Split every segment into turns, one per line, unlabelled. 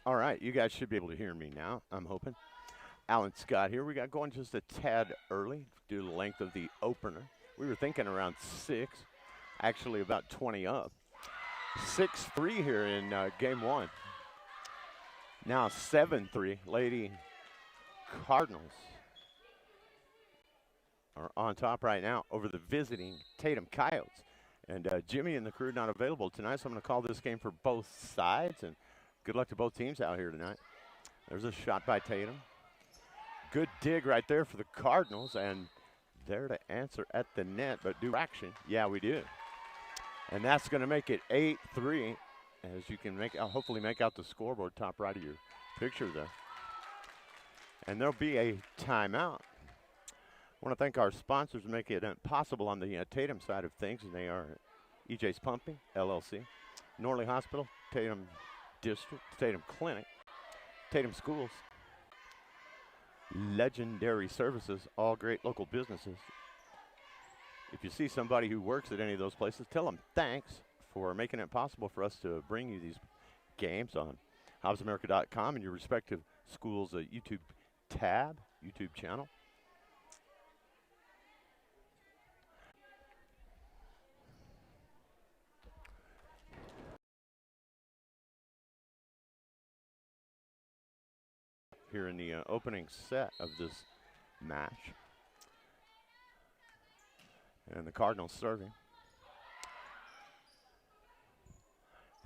All right, you guys should be able to hear me now, I'm hoping. Alan Scott here. We got going just a tad early due to the length of the opener. We were thinking around 6, actually about 20 up. 6-3 here in game one. Now 7-3, Lady Cardinals are on top right now over the visiting Tatum Coyotes. And Jimmy and the crew not available tonight, so I'm going to call this game for both sides. And good luck to both teams out here tonight. There's a shot by Tatum. Good dig right there for the Cardinals, and there to answer at the net, but do action. Yeah, we do. And that's going to make it 8-3, as you can hopefully make out the scoreboard top right of your picture there. And there'll be a timeout. I want to thank our sponsors for making it possible on the Tatum side of things, and they are EJ's Pumping, LLC, Norley Hospital, Tatum District, Tatum Clinic, Tatum Schools, Legendary Services, all great local businesses. If you see somebody who works at any of those places, tell them thanks for making it possible for us to bring you these games on HobbsAmerica.com and your respective schools' YouTube tab, YouTube channel. Here in the opening set of this match. And the Cardinals serving.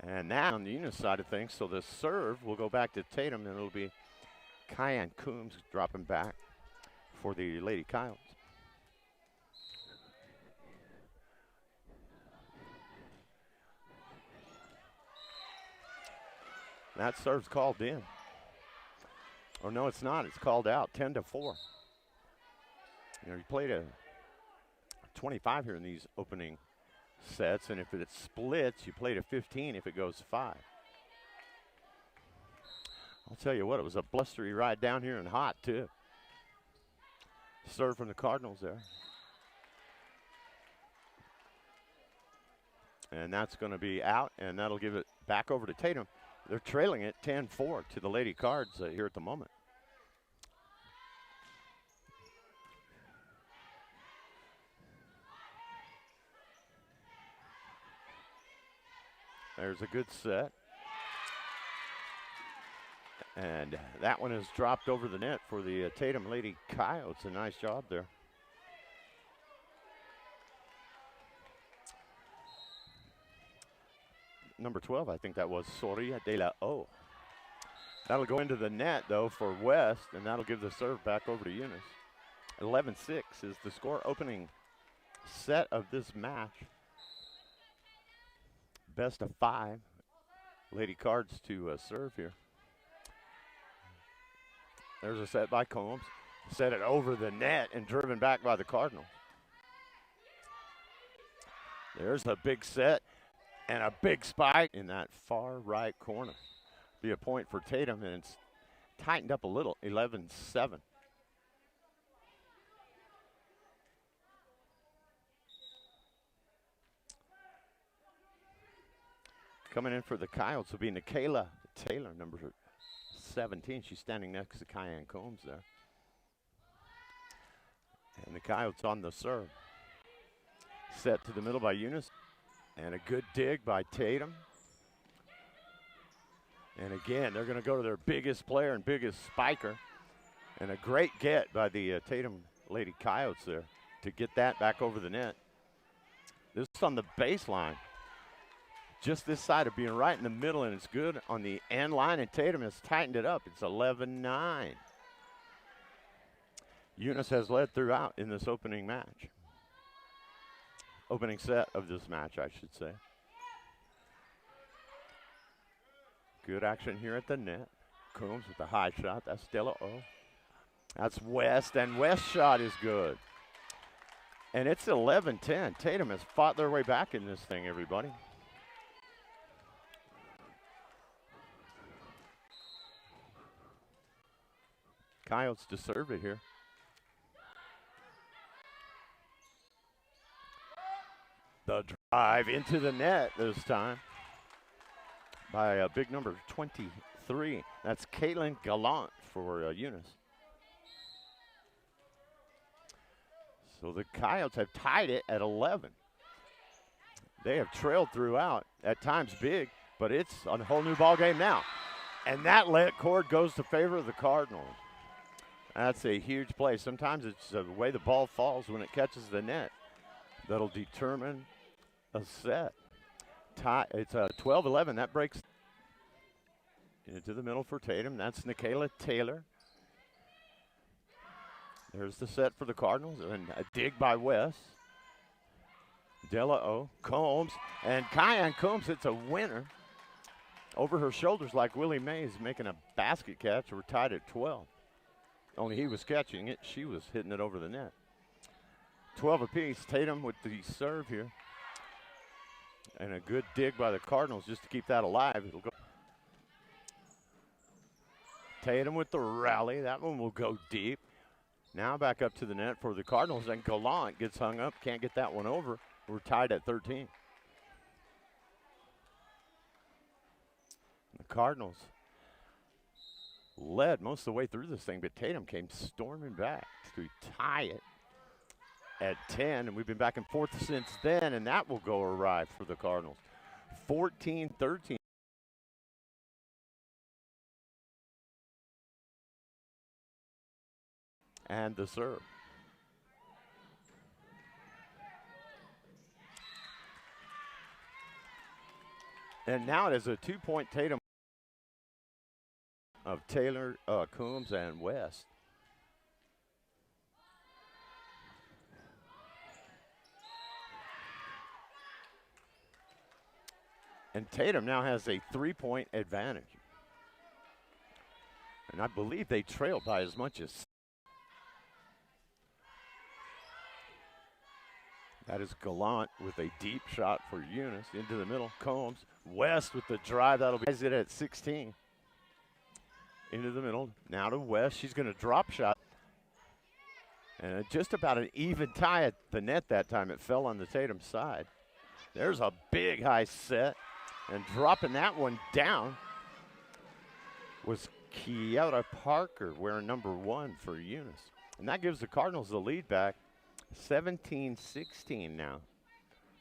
And now on the Eunice side of things, so the serve will go back to Tatum, and it'll be Kyan Coombs dropping back for the Lady Coyotes. That serve's called in. Or no, it's not. It's called out, 10-4. You played a 25 here in these opening sets, and if it splits, you play to 15 if it goes 5. I'll tell you what, it was a blustery ride down here and hot, too. Serve from the Cardinals there. And that's going to be out, and that'll give it back over to Tatum. They're trailing it 10-4 to the Lady Cards here at the moment. There's a good set. And that one is dropped over the net for the Tatum Lady Coyotes. A nice job there. Number 12, I think that was Soria de la O. That'll go into the net, though, for West, and that'll give the serve back over to Eunice. 11-6 is the score. Opening set of this match. Best of 5. Lady Cards to serve here. There's a set by Combs. Set it over the net and driven back by the Cardinals. There's a big set and a big spike in that far right corner. Be a point for Tatum, and it's tightened up a little, 11-7. Coming in for the Coyotes will be Nikayla Taylor, number 17. She's standing next to Kyan Combs there. And the Coyotes on the serve. Set to the middle by Eunice. And a good dig by Tatum. And again, they're going to go to their biggest player and biggest spiker. And a great get by the Tatum Lady Coyotes there to get that back over the net. This is on the baseline. Just this side of being right in the middle, and it's good on the end line, and Tatum has tightened it up. It's 11-9. Eunice has led throughout in this opening match. Opening set of this match, I should say. Good action here at the net. Coombs with the high shot. That's Della O. That's West, and West's shot is good. And it's 11-10. Tatum has fought their way back in this thing, everybody. Coyotes to serve it here. The drive into the net this time by a big number 23. three. That's Caitlin Gallant for Eunice. So the Coyotes have tied it at 11. They have trailed throughout, at times big, but it's a whole new ball game now. And that lead cord goes to favor of the Cardinals. That's a huge play. Sometimes it's the way the ball falls when it catches the net that'll determine a set. It's 12-11. That breaks into the middle for Tatum. That's Nikayla Taylor. There's the set for the Cardinals, and a dig by West. Della O, Combs, and Kyan Combs hits a winner over her shoulders like Willie Mays making a basket catch. We're tied at 12. Only he was catching it. She was hitting it over the net. 12 apiece. Tatum with the serve here. And a good dig by the Cardinals just to keep that alive. It'll go. Tatum with the rally. That one will go deep. Now back up to the net for the Cardinals, and Gallant gets hung up. Can't get that one over. We're tied at 13. The Cardinals led most of the way through this thing, but Tatum came storming back to tie it at 10, and we've been back and forth since then, and that will go awry for the Cardinals. 14-13. And the serve. And now it is a two-point Tatum of Taylor, Coombs, and West. And Tatum now has a three-point advantage. And I believe they trailed by as much as. That is Gallant with a deep shot for Eunice into the middle. Combs, West with the drive. That'll be it at 16. Into the middle. Now to West. She's going to drop shot. And just about an even tie at the net that time. It fell on the Tatum side. There's a big high set. And dropping that one down was Kiara Parker wearing number 1 for Eunice. And that gives the Cardinals the lead back. 17-16 now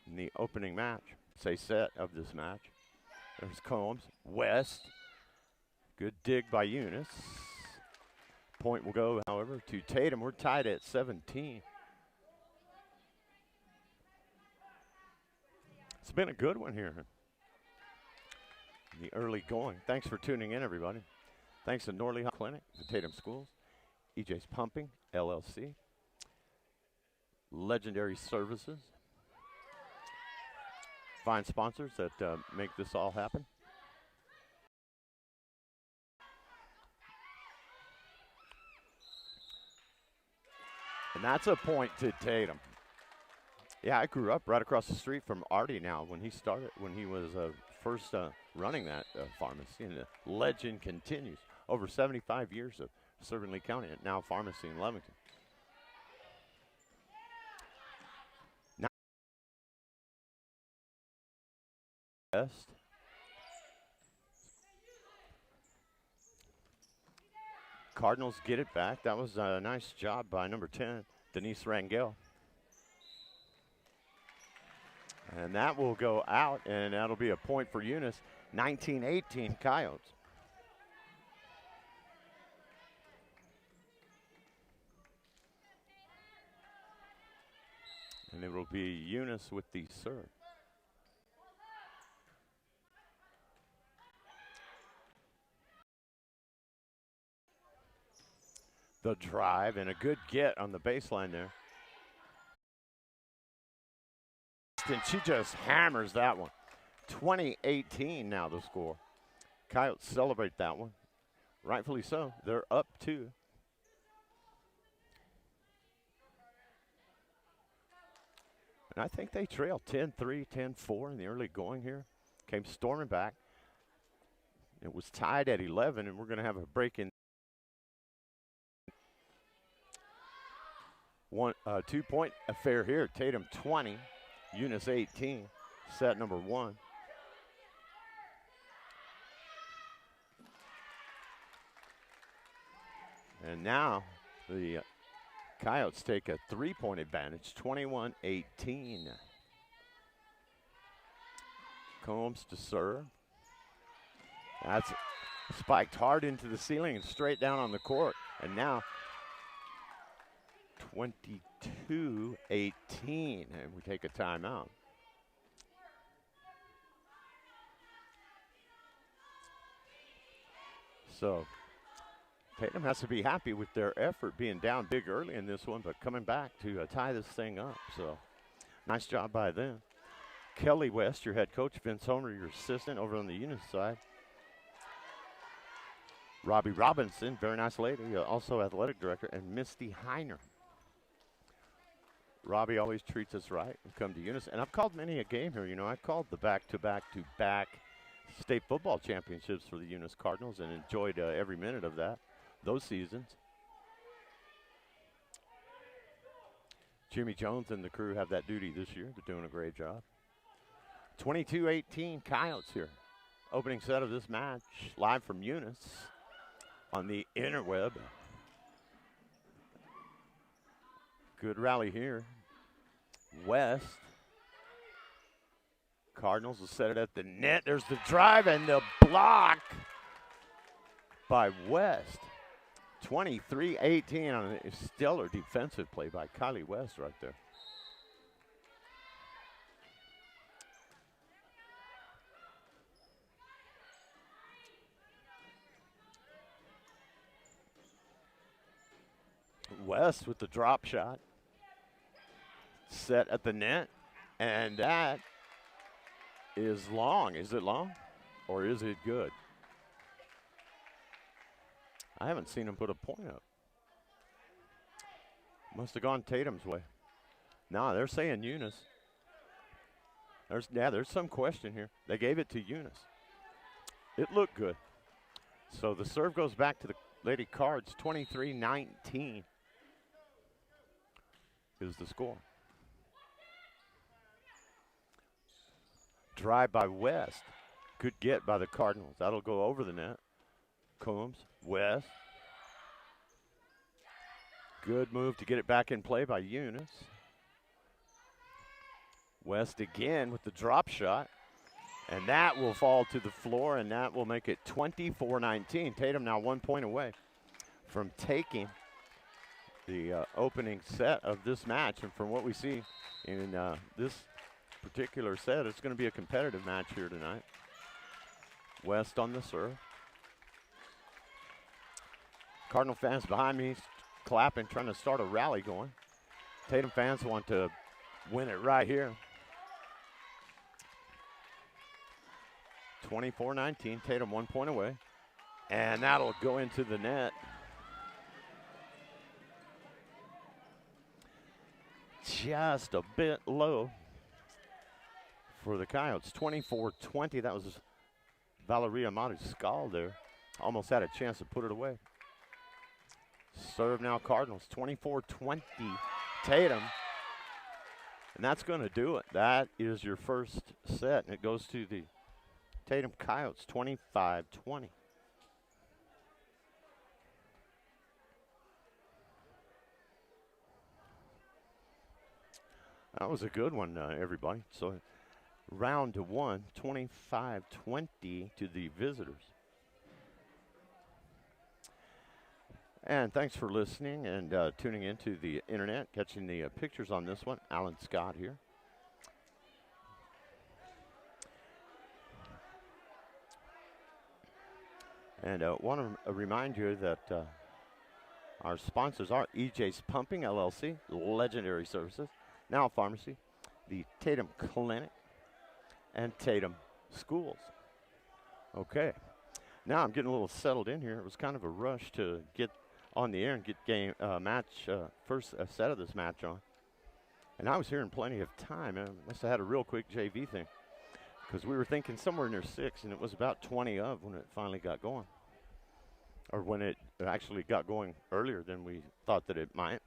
in the opening match. Say set of this match. There's Combs. West. Good dig by Eunice. Point will go, however, to Tatum. We're tied at 17. It's been a good one here. The early going. Thanks for tuning in, everybody. Thanks to Norley Clinic, the Tatum Schools, EJ's Pumping, LLC, Legendary Services. Fine sponsors that make this all happen. And that's a point to Tatum. Yeah, I grew up right across the street from Artie now when he started, when he was first running that pharmacy. And the legend continues. Over 75 years of serving Lea County, and now pharmacy in Leamington. Best. Cardinals get it back. That was a nice job by number 10, Denise Rangel. And that will go out, and that'll be a point for Eunice. 19-18 Coyotes. And it will be Eunice with the serve. The drive and a good get on the baseline there. And she just hammers that one. 20-18 now the score. Coyotes celebrate that one. Rightfully so. They're up 2. And I think they trailed 10-3, 10-4 in the early going here. Came storming back. It was tied at 11, and we're going to have a break in. 2-point affair here. Tatum 20, Eunice 18, set number 1. And now the Coyotes take a 3-point advantage, 21-18. Combs to serve. That's spiked hard into the ceiling and straight down on the court. And now 22-18, and we take a timeout. So Tatum has to be happy with their effort, being down big early in this one, but coming back to tie this thing up. So nice job by them. Kelly West, your head coach. Vince Homer, your assistant over on the Eunice side. Robbie Robinson, very nice lady, also athletic director, and Misty Heiner. Robbie always treats us right and come to Eunice. And I've called many a game here. You know, I called the back-to-back-to-back state football championships for the Eunice Cardinals and enjoyed every minute of that, those seasons. Jimmy Jones and the crew have that duty this year. They're doing a great job. 22-18 Coyotes here. Opening set of this match, live from Eunice on the interweb. Good rally here. West. Cardinals will set it at the net. There's the drive and the block by West. 23-18 on a stellar defensive play by Kylie West right there. West with the drop shot. Set at the net. And that is long. Is it long? Or is it good? I haven't seen him put a point up. Must have gone Tatum's way. No, they're saying Eunice. There's some question here. They gave it to Eunice. It looked good. So the serve goes back to the Lady Cards. 23-19 is the score. Drive by West. Good get by the Cardinals. That'll go over the net. Combs, West. Good move to get it back in play by Eunice. West again with the drop shot. And that will fall to the floor, and that will make it 24-19. Tatum now 1 point away from taking the opening set of this match. And from what we see in this particular set, it's going to be a competitive match here tonight. West on the serve. Cardinal fans behind me clapping, trying to start a rally going. Tatum fans want to win it right here. 24-19, Tatum 1 point away. And that'll go into the net. Just a bit low for the Coyotes. 24-20, that was Valeria Matuscal there. Almost had a chance to put it away. Serve now Cardinals, 24-20, Tatum. And that's going to do it. That is your first set, and it goes to the Tatum Coyotes, 25-20. That was a good one, everybody. So round to one, 25-20 to the visitors. And thanks for listening and tuning into the internet, catching the pictures on this one. Alan Scott here. And want to remind you that our sponsors are EJ's Pumping, LLC, Legendary Services, Now Pharmacy, the Tatum Clinic, and Tatum Schools. Okay. Now I'm getting a little settled in here. It was kind of a rush to get on the air and get first set of this match on. And I was here in plenty of time. I must have had a real quick JV thing because we were thinking somewhere near 6, and it was about 20 of when it finally got going. Or when it actually got going earlier than we thought that it might.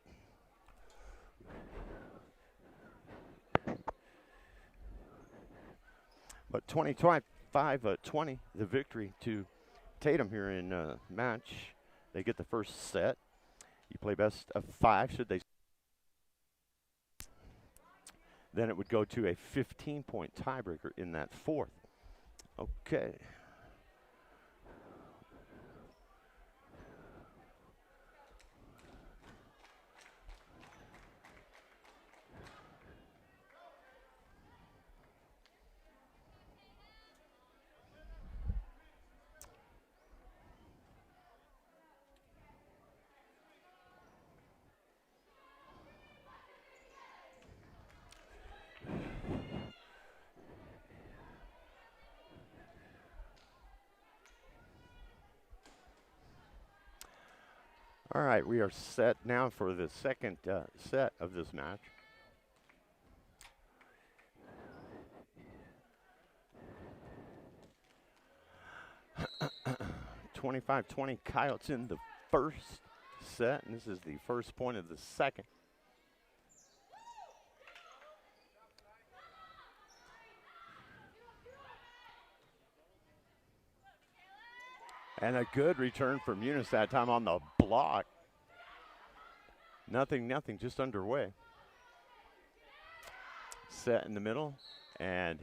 But 25-20, the victory to Tatum here in match. They get the first set. You play best of 5. Should they? Then it would go to a 15-point tiebreaker in that 4th. Okay. All right, we are set now for the second set of this match. (25-20) Coyotes in the first set, and this is the first point of the second. And a good return from Eunice that time on the block. Nothing, just underway. Set in the middle, and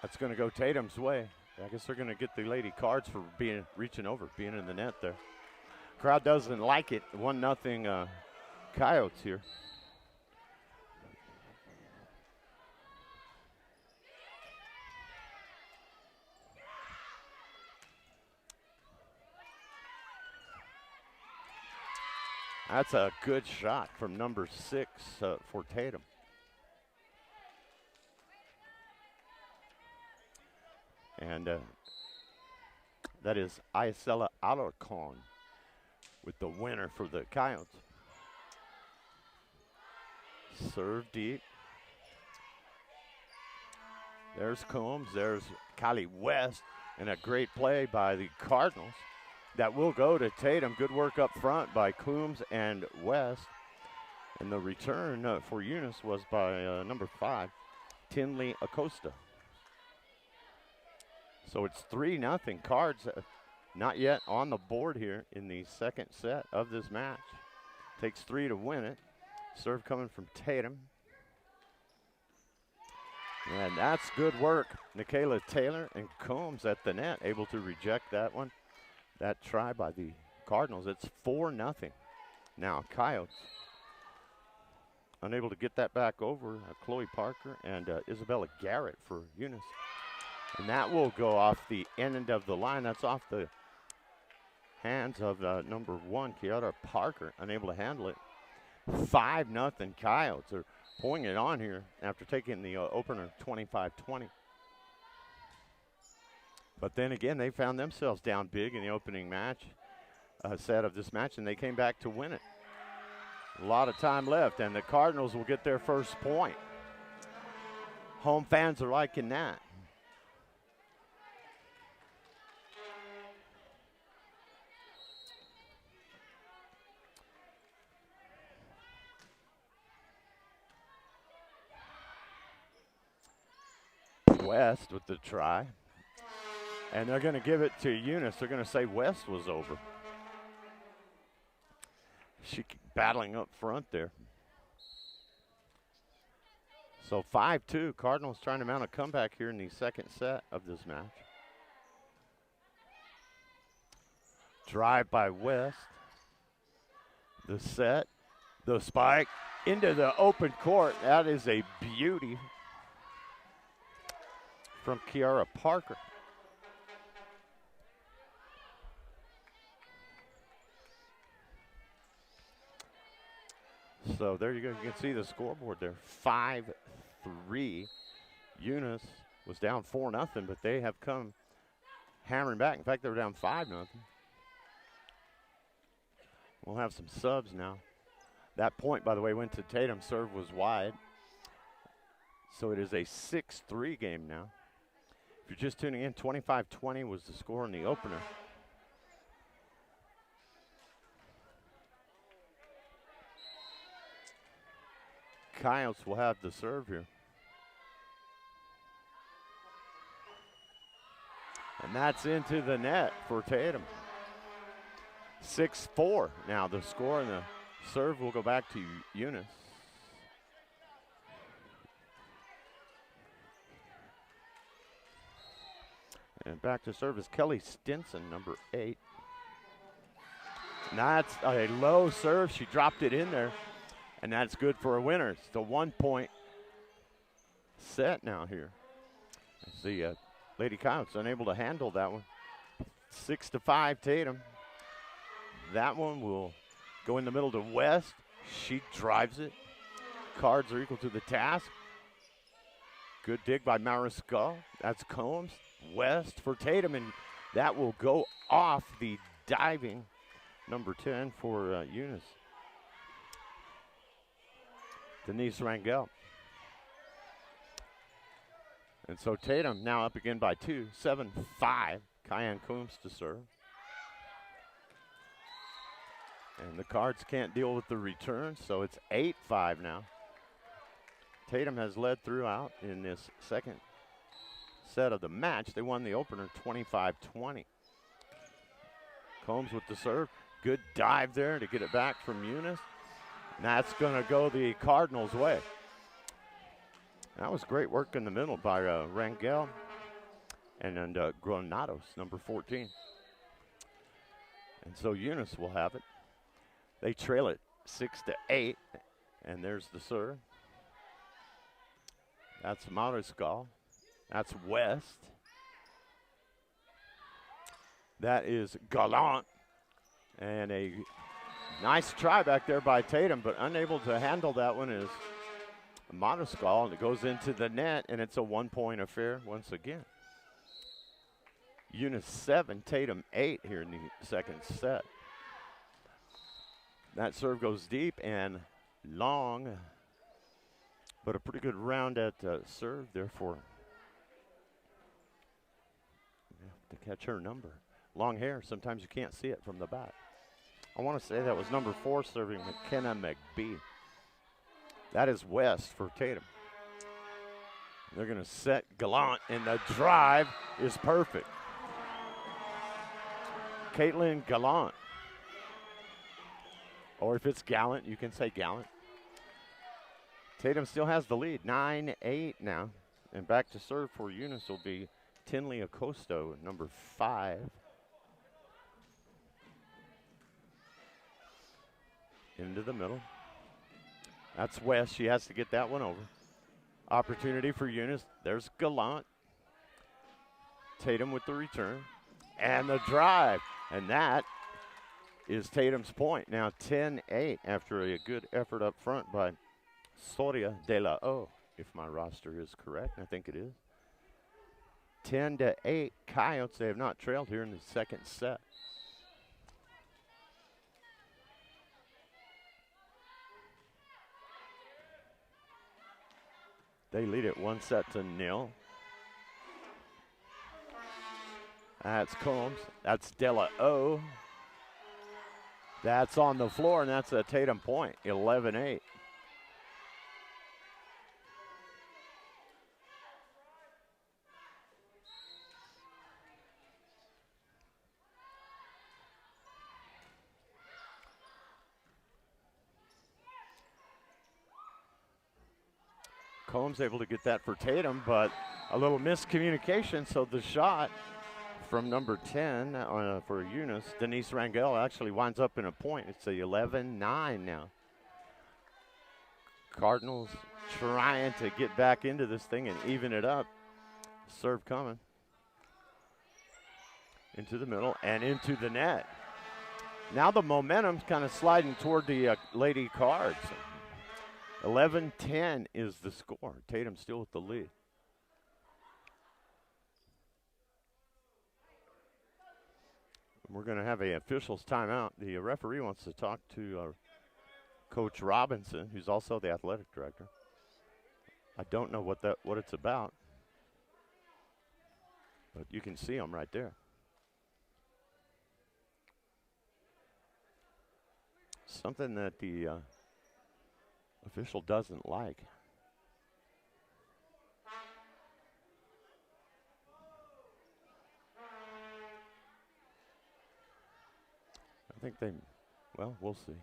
that's going to go Tatum's way. I guess they're going to get the Lady Cards for reaching over, being in the net there. Crowd doesn't like it. 1-0 Coyotes here. That's a good shot from number 6 for Tatum. And that is Isela Alarcon with the winner for the Coyotes. Serve deep. There's Combs, there's Kylie West, and a great play by the Cardinals. That will go to Tatum. Good work up front by Coombs and West. And the return for Eunice was by number 5, Tinley Acosta. So it's 3-0 Cards, not yet on the board here in the second set of this match. Takes 3 to win it. Serve coming from Tatum. And that's good work. Nikayla Taylor and Combs at the net, able to reject that one. That try by the Cardinals. It's 4-0 now Coyotes. Unable to get that back over. Chloe Parker and Isabella Garrett for Eunice. And that will go off the end of the line. That's off the hands of number 1, Kiara Parker. Unable to handle it. 5-0 Coyotes are pulling it on here after taking the opener 25-20. But then again, they found themselves down big in the opening match, set of this match, and they came back to win it. A lot of time left, and the Cardinals will get their first point. Home fans are liking that. West with the try. And they're going to give it to Eunice. They're going to say West was over. She battling up front there. So 5-2. Cardinals trying to mount a comeback here in the second set of this match. Drive by West. The set. The spike into the open court. That is a beauty from Kiara Parker. So there you go. You can see the scoreboard there. 5-3. Eunice was down 4-0, but they have come hammering back. In fact, they were down 5-0. We'll have some subs now. That point, by the way, went to Tatum. Serve was wide. So it is a 6-3 game now. If you're just tuning in, 25-20 was the score in the opener. Coyotes will have the serve here. And that's into the net for Tatum. 6-4 now the score, and the serve will go back to Eunice. And back to serve is Kelly Stinson, number 8. And that's a low serve. She dropped it in there, and that's good for a winner. It's the 1-point set now here. The Lady Coyotes unable to handle that one. 6-5 Tatum. That one will go in the middle to West. She drives it. Cards are equal to the task. Good dig by Mariscal. That's Combs. West for Tatum, and that will go off the diving number 10 for Eunice. Denise Rangel. And so Tatum now up again by 2, 7-5. Cayenne Combs to serve. And the Cards can't deal with the return, so it's 8-5 now. Tatum has led throughout in this second set of the match. They won the opener 25-20. Combs with the serve. Good dive there to get it back from Eunice. And that's going to go the Cardinals' way. That was great work in the middle by Rangel and Granados, number 14. And so Eunice will have it. They trail it 6-8, and there's the serve. That's Mariscal. That's West. That is Gallant. And a nice try back there by Tatum, but unable to handle that one is Mariscal, and it goes into the net, and it's a 1-point affair once again. Eunice 7, Tatum 8 here in the second set. That serve goes deep and long, but a pretty good round at serve there for to catch her number. Long hair, sometimes you can't see it from the back. I want to say that was number 4 serving McKenna McBee. That is West for Tatum. They're going to set Gallant, and the drive is perfect. Caitlin Gallant. Or if it's Gallant, you can say Gallant. Tatum still has the lead, 9-8 now. And back to serve for Eunice will be Tinley Acosto, number 5. Into the middle. That's West. She has to get that one over. Opportunity for Eunice. There's Gallant. Tatum with the return. And the drive. And that is Tatum's point. Now 10-8 after a good effort up front by Soria de la O, if my roster is correct. I think it is. 10-8 Coyotes. They have not trailed here in the second set. They lead it 1-0. That's Combs. That's De La O. That's on the floor, and that's a Tatum point, 11-8. Combs able to get that for Tatum, but a little miscommunication, so the shot from number 10 for Eunice, Denise Rangel, actually winds up in a point. It's a 11-9 now. Cardinals trying to get back into this thing and even it up. Serve coming. Into the middle and into the net. Now the momentum's kind of sliding toward the Lady Cards. 11-10 is the score. Tatum still with the lead. We're going to have an officials timeout. The referee wants to talk to Coach Robinson, who's also the athletic director. I don't know what it's about, but you can see him right there. Something that the official doesn't like. I think they, well, we'll see.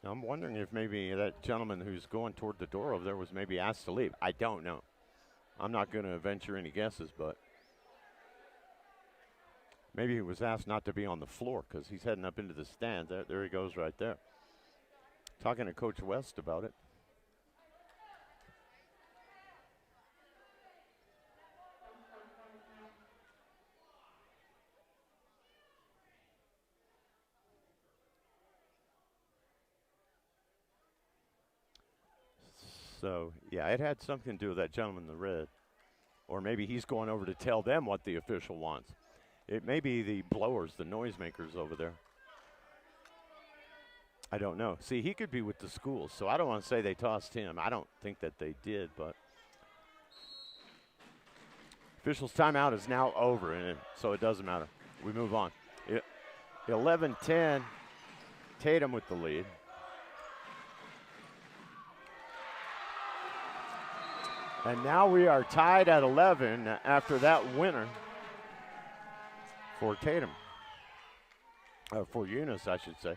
I'm wondering if maybe that gentleman who's going toward the door over there was maybe asked to leave. I don't know. I'm not going to venture any guesses, but maybe he was asked not to be on the floor because he's heading up into the stands. There he goes right there. Talking to Coach West about it. So, yeah, it had something to do with that gentleman in the red. Or maybe he's going over to tell them what the official wants. It may be the blowers, the noisemakers over there. I don't know. See, he could be with the schools, so I don't want to say they tossed him. I don't think that they did, but officials' timeout is now over, and so it doesn't matter. We move on. 11-10, Tatum with the lead. And now we are tied at 11 after that winner for Tatum. For Eunice, I should say.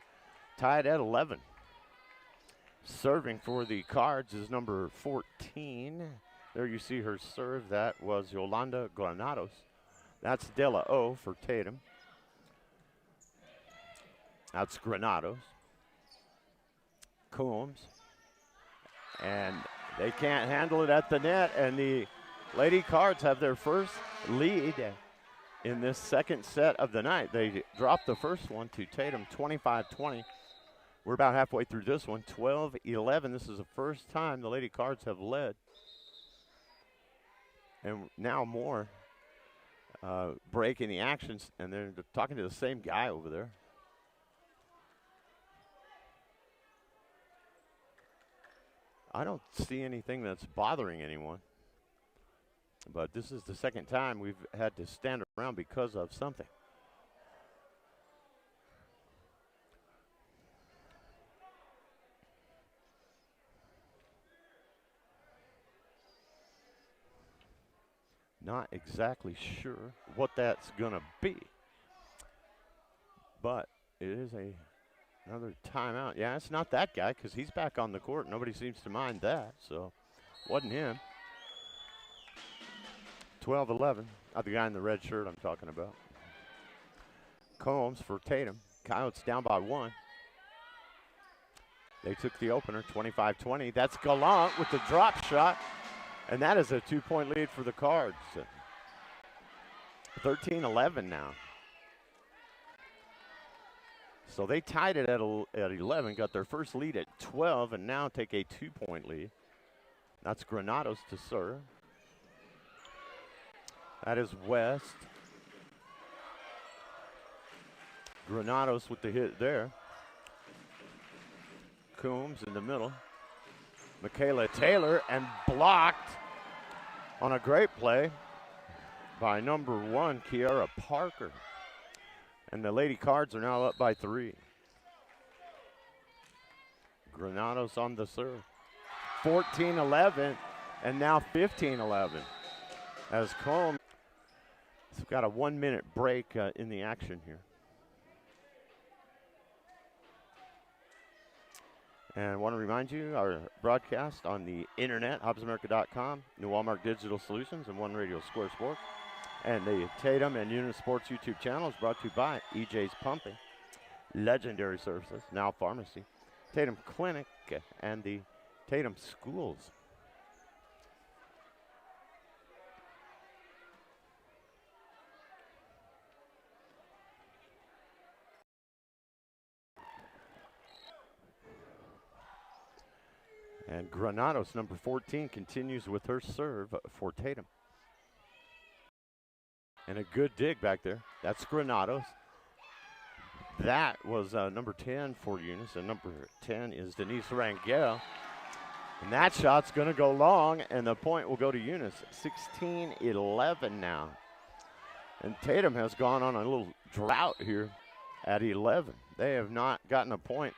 Tied at 11. Serving for the Cards is number 14. There you see her serve. That was Yolanda Granados. That's Della O for Tatum. That's Granados. Combs. And they can't handle it at the net, and the Lady Cards have their first lead in this second set of the night. They dropped the first one to Tatum, 25-20. We're about halfway through this one, 12-11. This is the first time the Lady Cards have led. And now more break in the actions, and they're talking to the same guy over there. I don't see anything that's bothering anyone. But this is the second time we've had to stand around because of something. Not exactly sure what that's going to be. But it is another timeout. Yeah, it's not that guy because he's back on the court. Nobody seems to mind that, so wasn't him. 12-11. The guy in the red shirt I'm talking about. Combs for Tatum. Coyotes down by 1. They took the opener, 25-20. That's Gallant with the drop shot, and that is a 2-point lead for the Cards. 13-11 now. So they tied it at 11, got their first lead at 12, and now take a 2-point lead. That's Granados to serve. That is West. Granados with the hit there. Coombs in the middle. Michaela Taylor, and blocked on a great play by number 1, Kiara Parker. And the Lady Cards are now up by 3. Granados on the serve. 14-11, and now 15-11. As Combs has got a 1-minute break in the action here. And I want to remind you, our broadcast on the internet, HobbsAmerica.com, New Walmart Digital Solutions, and One Radio Square Sports. And the Tatum and Eunice Sports YouTube channel is brought to you by EJ's Pumping, Legendary Services, Now Pharmacy, Tatum Clinic, and the Tatum Schools. And Granados, number 14, continues with her serve for Tatum. And a good dig back there. That's Granados. That was number 10 for Eunice, and number 10 is Denise Rangel. And that shot's going to go long, and the point will go to Eunice. 16-11 now. And Tatum has gone on a little drought here at 11. They have not gotten a point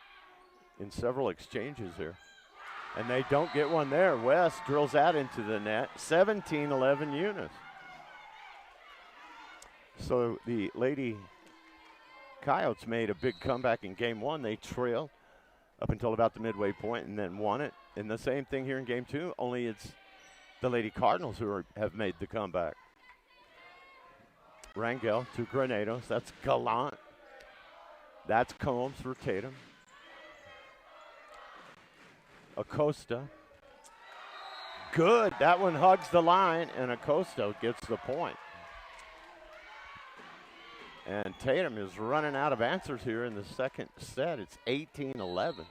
in several exchanges here. And they don't get one there. West drills that into the net. 17-11 Eunice. So the Lady Coyotes made a big comeback in game one. They trailed up until about the midway point and then won it. And the same thing here in game two, only it's the Lady Cardinals who have made the comeback. Rangel to Granados. That's Gallant. That's Combs for Tatum. Acosta. Good. That one hugs the line, and Acosta gets the point. And Tatum is running out of answers here in the second set. It's 18-11.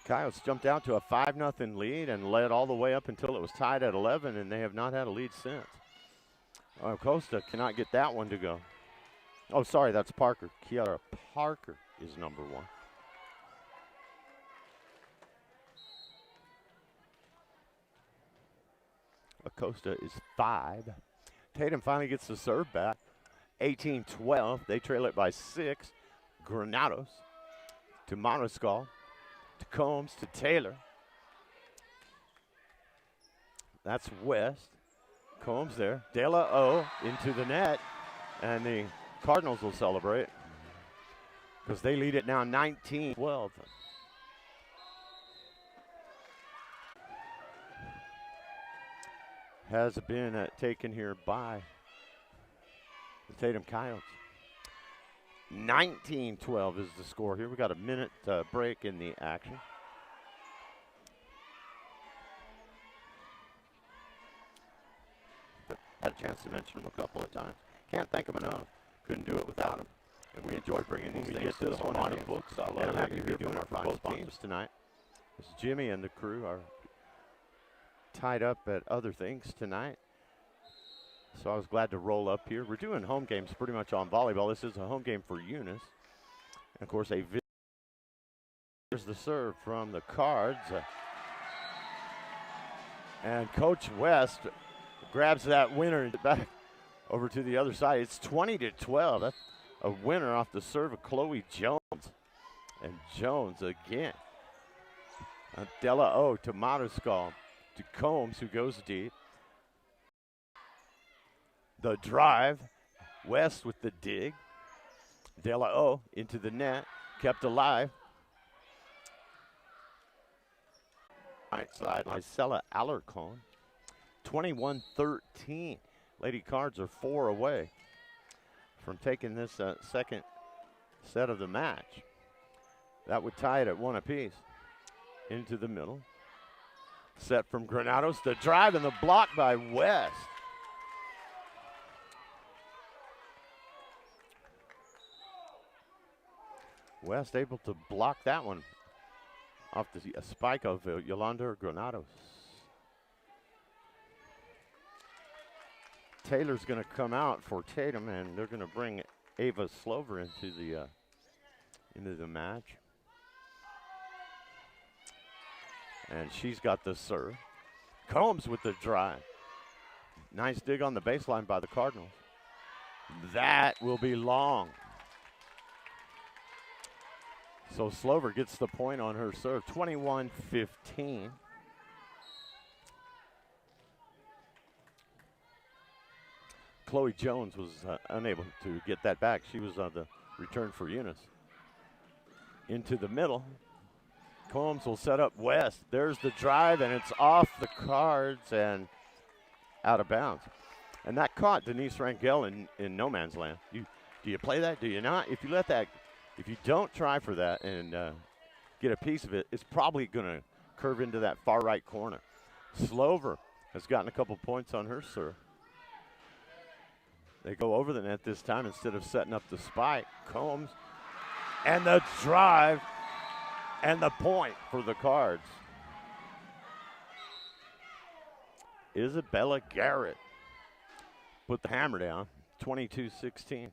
Coyotes jumped out to a 5-0 lead and led all the way up until it was tied at 11, and they have not had a lead since. Acosta cannot get that one to go. Oh, sorry, that's Parker. Kiara Parker is number one. Acosta is 5. Tatum finally gets the serve back. 18-12. They trail it by 6. Granados to Mariscal. To Combs to Taylor. That's West. Combs there. De La O into the net. And the Cardinals will celebrate because they lead it now 19-12. Has been taken here by the Tatum Coyotes. 19-12 is the score here. We got a minute break in the action. Had a chance to mention him a couple of times. Can't thank him enough. Couldn't do it without him. And we enjoy bringing these things to this one on the books. I love having you here doing our fine teams tonight. As Jimmy and the crew are tied up at other things tonight. So I was glad to roll up here. We're doing home games pretty much on volleyball. This is a home game for Eunice. And of course, here's the serve from the Cards. And Coach West grabs that winner back over to the other side. It's 20-12. That's a winner off the serve of Chloe Jones. And Jones again. De La O to Mariscal. To Combs, who goes deep. The drive. West with the dig. De La O into the net. Kept alive. Right side, Marcella Alarcon. 21-13. Lady Cards are 4 away from taking this second set of the match. That would tie it at 1 apiece. Into the middle. Set from Granados. The drive and the block by West. West able to block that one off the spike of Yolanda Granados. Taylor's going to come out for Tatum, and they're going to bring Ava Slover into the match. And she's got the serve. Combs with the drive. Nice dig on the baseline by the Cardinals. That will be long. So Slover gets the point on her serve. 21-15. Chloe Jones was unable to get that back. She was on the return for Eunice. Into the middle. Combs will set up West. There's the drive, and it's off the Cards and out of bounds. And that caught Denise Rangel in no man's land. Do you play that? Do you not? If you don't try for that and get a piece of it, it's probably going to curve into that far right corner. Slover has gotten a couple points on her serve. They go over the net this time instead of setting up the spike. Combs and the drive. And the point for the Cards. Isabella Garrett put the hammer down. 22-16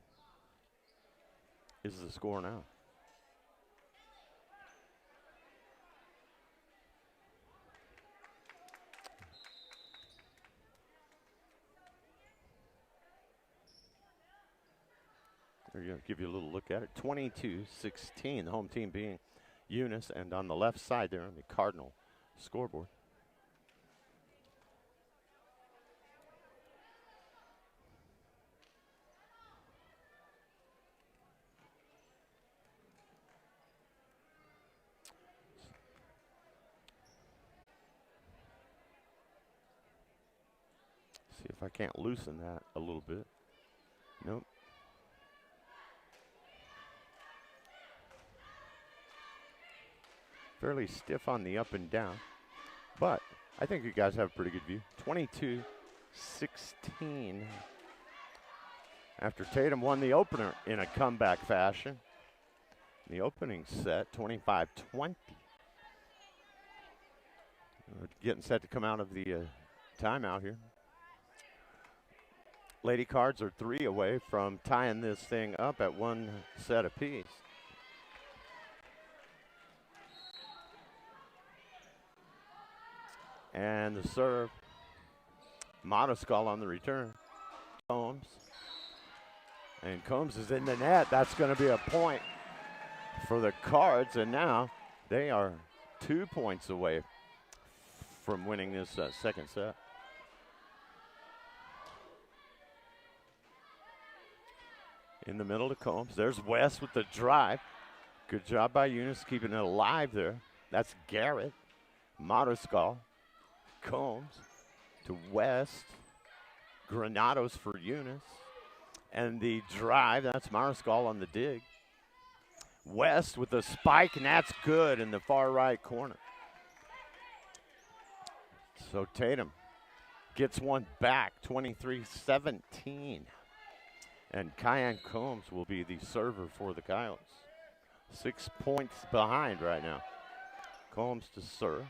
is the score now. There you go. Give you a little look at it. 22-16, the home team being Eunice, and on the left side there on the Cardinal scoreboard. if I can't loosen that a little bit. Nope. Fairly stiff on the up and down, but I think you guys have a pretty good view. 22-16. After Tatum won the opener in a comeback fashion. The opening set, 25-20. We're getting set to come out of the timeout here. Lady Cards are 3 away from tying this thing up at 1 set apiece. And the serve, Monoskull on the return. Combs. And Combs is in the net. That's going to be a point for the Cards. And now they are 2 points away from winning this second set. In the middle to Combs. There's West with the drive. Good job by Eunice keeping it alive there. That's Garrett. Monoskull. Combs to West. Granados for Eunice. And the drive, that's Monoskull on the dig. West with the spike, and that's good in the far right corner. So Tatum gets one back, 23-17. And Kyan Combs will be the server for the Coyotes. 6 points behind right now. Combs to serve.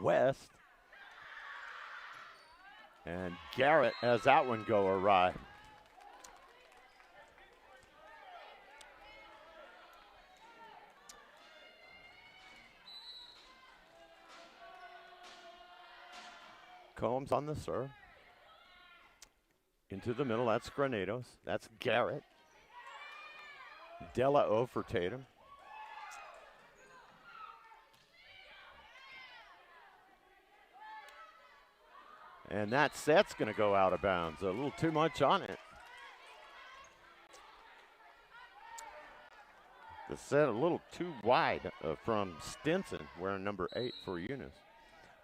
West. And Garrett has that one go awry. Combs on the serve. Into the middle, that's Granados. That's Garrett. Della O for Tatum. And that set's going to go out of bounds. A little too much on it. The set a little too wide from Stinson, wearing number 8 for Eunice.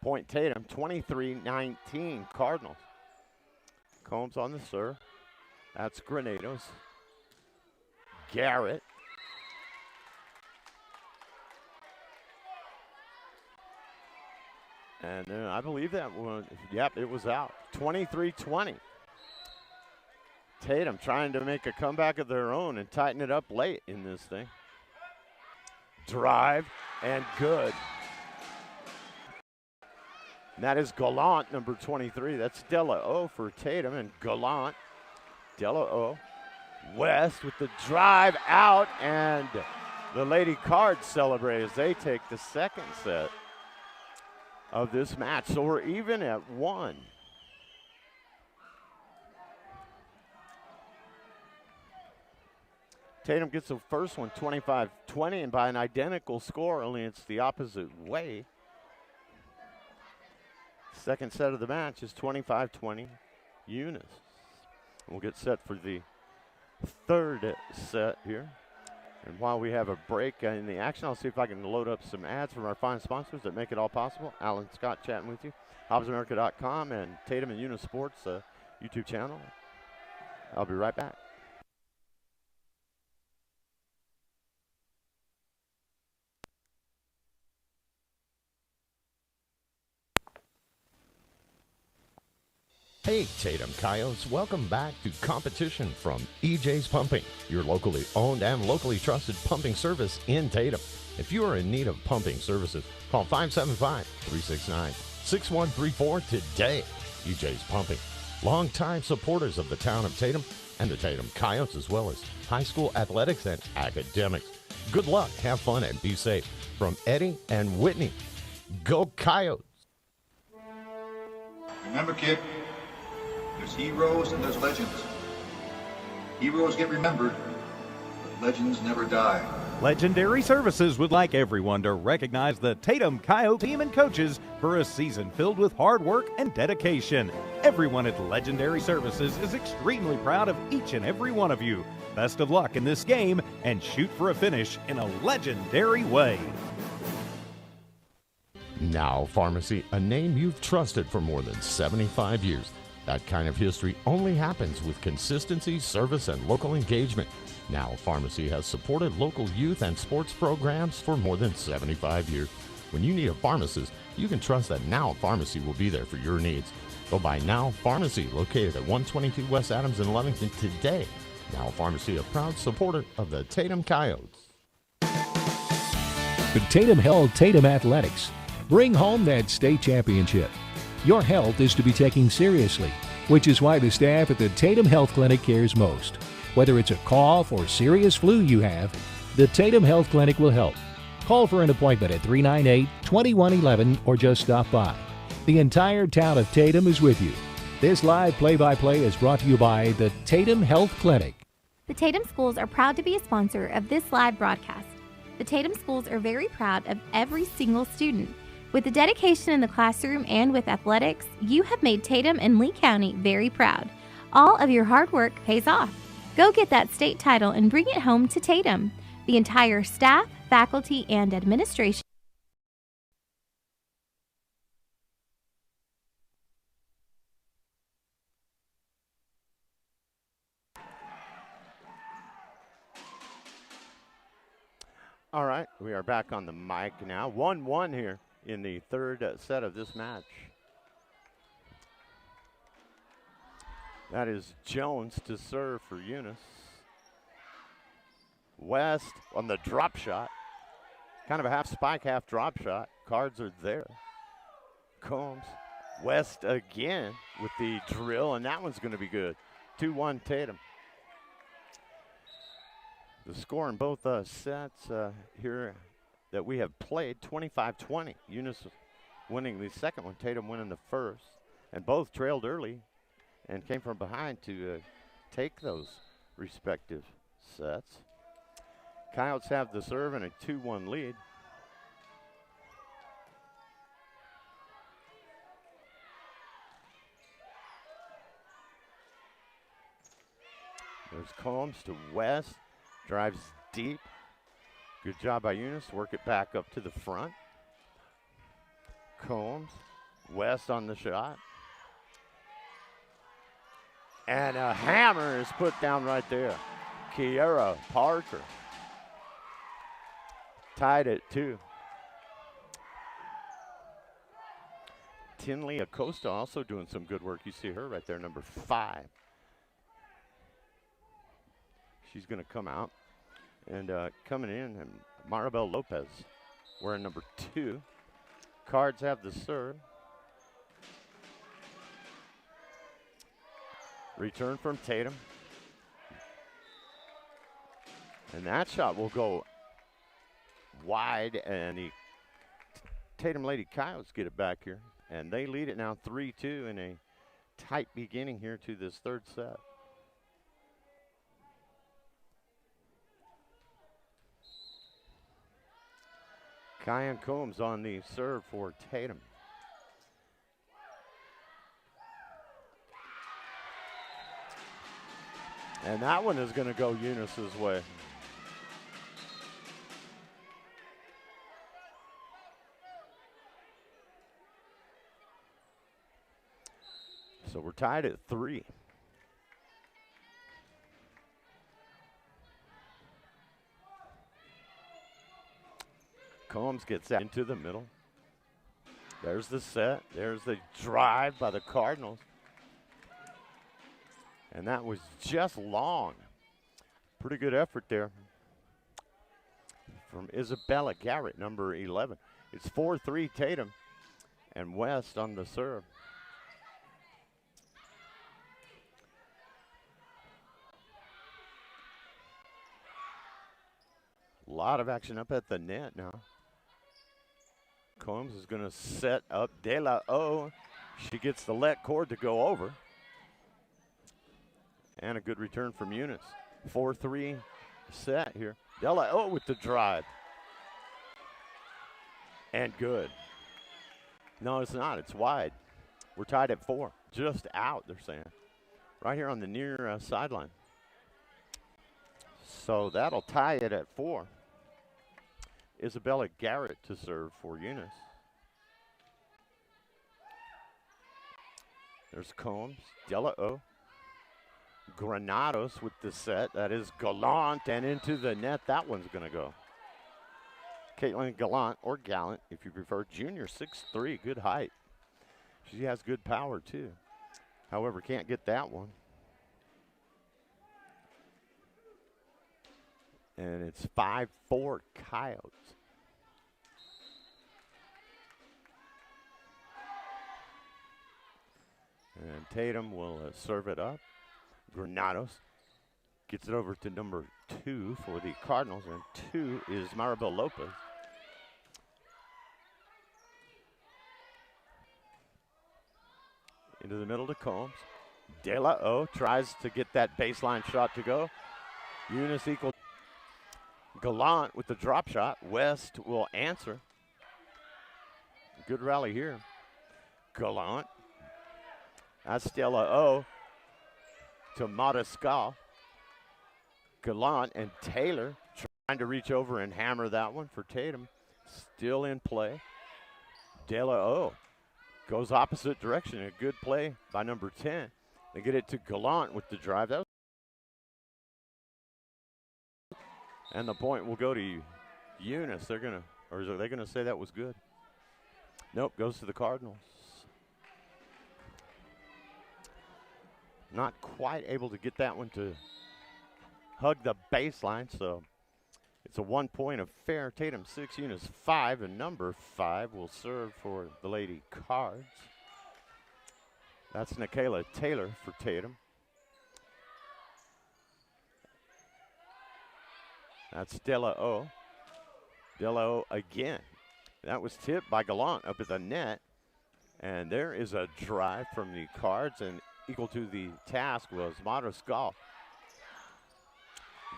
Point Tatum, 23-19 Cardinals. Combs on the serve. That's Granados. Garrett. And I believe that one, yep, it was out. 23-20. Tatum trying to make a comeback of their own and tighten it up late in this thing. Drive and good. And that is Gallant, number 23. That's Della O for Tatum and Gallant. Della O. West with the drive out, and the Lady Cards celebrate as they take the second set of this match. So we're even at 1. Tatum gets the first one, 25-20, and by an identical score, only it's the opposite way. Second set of the match is 25-20, Eunice. We'll get set for the third set here. And while we have a break in the action, I'll see if I can load up some ads from our fine sponsors that make it all possible. Alan Scott chatting with you. HobbsAmerica.com and Tatum and Eunice Sports YouTube channel. I'll be right back.
Hey Tatum Coyotes, welcome back to competition from EJ's Pumping, your locally owned and locally trusted pumping service in Tatum. If you are in need of pumping services, call 575-369-6134 today. EJ's Pumping, longtime supporters of the town of Tatum and the Tatum Coyotes, as well as high school athletics and academics. Good luck, have fun, and be safe. From Eddie and Whitney, go Coyotes!
Remember, kid, there's heroes and there's legends. Heroes get remembered, but legends never die.
Legendary Services would like everyone to recognize the Tatum Coyote team and coaches for a season filled with hard work and dedication. Everyone at Legendary Services is extremely proud of each and every one of you. Best of luck in this game and shoot for a finish in a legendary way.
Now Pharmacy, a name you've trusted for more than 75 years. That kind of history only happens with consistency, service, and local engagement. Now Pharmacy has supported local youth and sports programs for more than 75 years. When you need a pharmacist, you can trust that Now Pharmacy will be there for your needs. Go by Now Pharmacy, located at 122 West Adams in Lovington today. Now Pharmacy, a proud supporter of the Tatum Coyotes.
The Tatum held Tatum Athletics. Bring home that state championship. Your health is to be taken seriously, which is why the staff at the Tatum Health Clinic cares most. Whether it's a cough or serious flu you have, the Tatum Health Clinic will help. Call for an appointment at 398-2111 or just stop by. The entire town of Tatum is with you. This live play-by-play is brought to you by the Tatum Health Clinic.
The Tatum Schools are proud to be a sponsor of this live broadcast. The Tatum Schools are very proud of every single student. With the dedication in the classroom and with athletics, you have made Tatum and Lea County very proud. All of your hard work pays off. Go get that state title and bring it home to Tatum. The entire staff, faculty, and administration.
All right, we are back on the mic now. 1-1 here in the third set of this match. That is Jones to serve for Eunice. West on the drop shot. Kind of a half spike, half drop shot. Cards are there. Combs. West again with the drill, and that one's going to be good. 2-1 Tatum. The score in both sets here that we have played, 25-20. Eunice winning the second one, Tatum winning the first. And both trailed early and came from behind to take those respective sets. Coyotes have the serve and a 2-1 lead. There's Combs to West. Drives deep. Good job by Eunice. Work it back up to the front. Combs. West on the shot. And a hammer is put down right there. Kiera Parker. Tied at 2. Tinley Acosta also doing some good work. You see her right there, number 5. She's going to come out. And coming in, Maribel Lopez wearing number 2. Cards have the serve. Return from Tatum. And that shot will go wide, and the Tatum Lady Coyotes get it back here. And they lead it now 3-2 in a tight beginning here to this third set. Kyan Combs on the serve for Tatum. And that one is going to go Eunice's way. So we're tied at 3. Combs gets that into the middle. There's the set. There's the drive by the Cardinals. And that was just long. Pretty good effort there from Isabella Garrett, number 11. It's 4-3 Tatum and West on the serve. A lot of action up at the net now. Combs is going to set up De La O. She gets the let cord to go over. And a good return from Eunice. 4-3 set here. De La O with the drive. And good. No, it's not. It's wide. We're tied at 4. Just out, they're saying. Right here on the near sideline. So that'll tie it at 4. Isabella Garrett to serve for Eunice. There's Combs, Della O. Granados with the set. That is Gallant, and into the net. That one's going to go. Caitlin Gallant, or Gallant, if you prefer. Junior, 6'3", good height. She has good power, too. However, can't get that one. And it's 5-4 Coyotes. And Tatum will serve it up. Granados gets it over to number 2 for the Cardinals, and 2 is Maribel Lopez. Into the middle to Combs. De La O tries to get that baseline shot to go. Eunice equal. Gallant with the drop shot. West will answer. Good rally here. Gallant. That's Stella O to Mariscal. Gallant and Taylor trying to reach over and hammer that one for Tatum. Still in play. De La O goes opposite direction. A good play by number 10. They get it to Gallant with the drive. And the point will go to Eunice. They're gonna, or are they gonna say that was good? Nope, goes to the Cardinals. Not quite able to get that one to hug the baseline, so it's a 1-point affair. Tatum 6, Eunice 5, and number 5 will serve for the Lady Cards. That's Nikayla Taylor for Tatum. That's Della O. Della O again. That was tipped by Gallant up at the net. And there is a drive from the Cards, and equal to the task was Mariscal.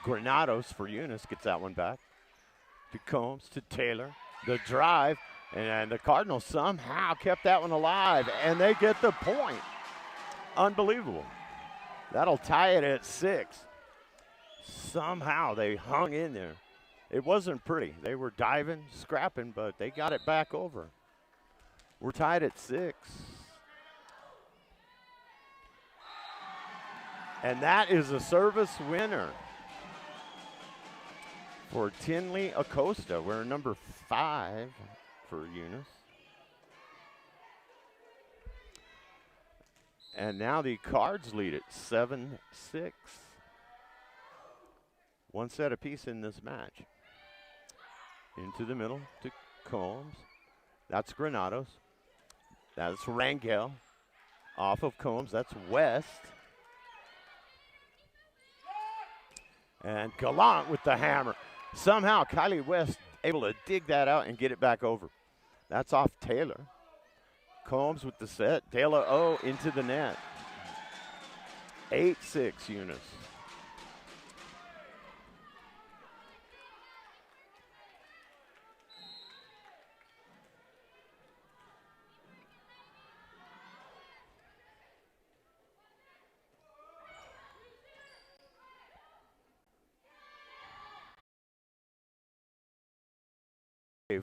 Granados for Eunice gets that one back. To Combs, to Taylor. The drive, and the Cardinals somehow kept that one alive, and they get the point. Unbelievable. That'll tie it at 6. Somehow they hung in there. It wasn't pretty. They were diving, scrapping, but they got it back over. We're tied at 6. And that is a service winner for Tinley Acosta. We're number 5 for Eunice. And now the Cards lead it 7-6. One set apiece in this match. Into the middle to Combs. That's Granados. That's Rangel. Off of Combs. That's West. And Gallant with the hammer. Somehow Kylie West able to dig that out and get it back over. That's off Taylor. Combs with the set. De La O into the net. 8-6 Eunice.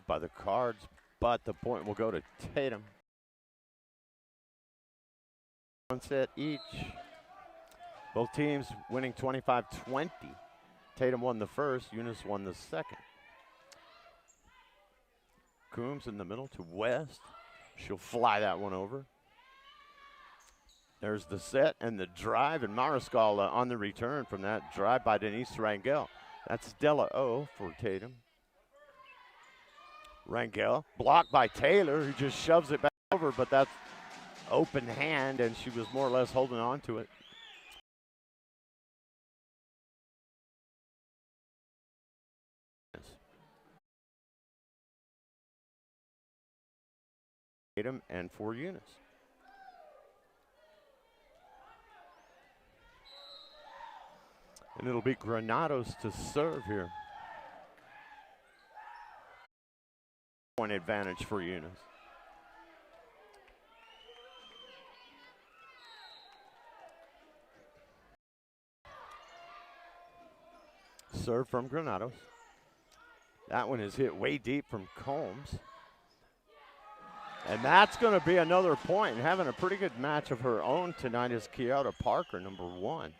By the Cards, but the point will go to Tatum. One set each. Both teams winning 25-20. Tatum won the first, Eunice won the second. Coombs in the middle to West. She'll fly that one over. There's the set and the drive, and Mariscal on the return from that drive by Denise Rangel. That's Della O for Tatum. Rangel, blocked by Taylor, who just shoves it back over, but that's open hand, and she was more or less holding on to it. Tatum and for Eunice. And it'll be Granados to serve here. Point advantage for Eunice. Serve from Granados. That one is hit way deep from Combs. And that's going to be another point. And having a pretty good match of her own tonight is Kiara Parker, number 1,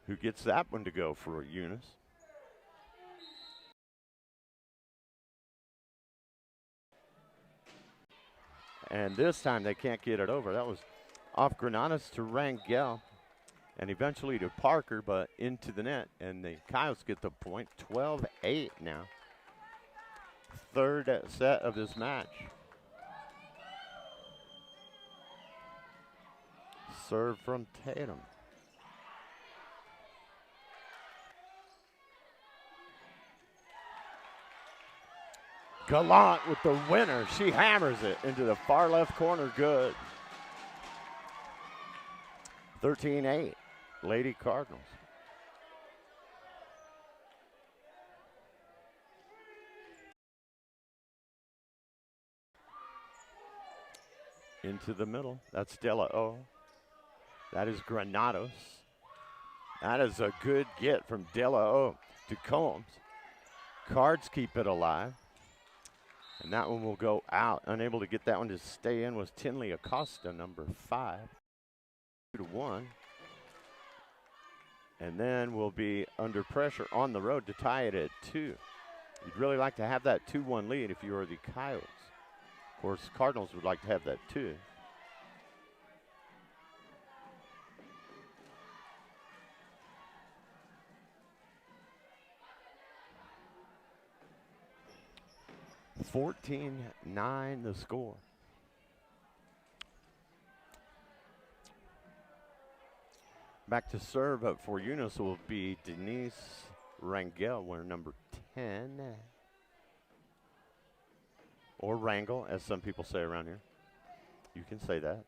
who gets that one to go for Eunice. And this time they can't get it over. That was off Granados to Rangel and eventually to Parker, but into the net. And the Coyotes get the point, 12-8 now. Third set of this match. Serve from Tatum. Gallant with the winner. She hammers it into the far left corner. Good. 13-8. Lady Cardinals. Into the middle. That's Della O. That is Granados. That is a good get from Della O to Combs. Cards keep it alive. And that one will go out. Unable to get that one to stay in was Tinley Acosta, number 5. 2-1. And then we'll be under pressure on the road to tie it at 2. You'd really like to have that 2-1 lead if you were the Coyotes. Of course, Cardinals would like to have that too. $14-9 the score. Back to serve up for Eunice will be Denise Rangel, winner number 10. Or Rangel, as some people say around here. You can say that.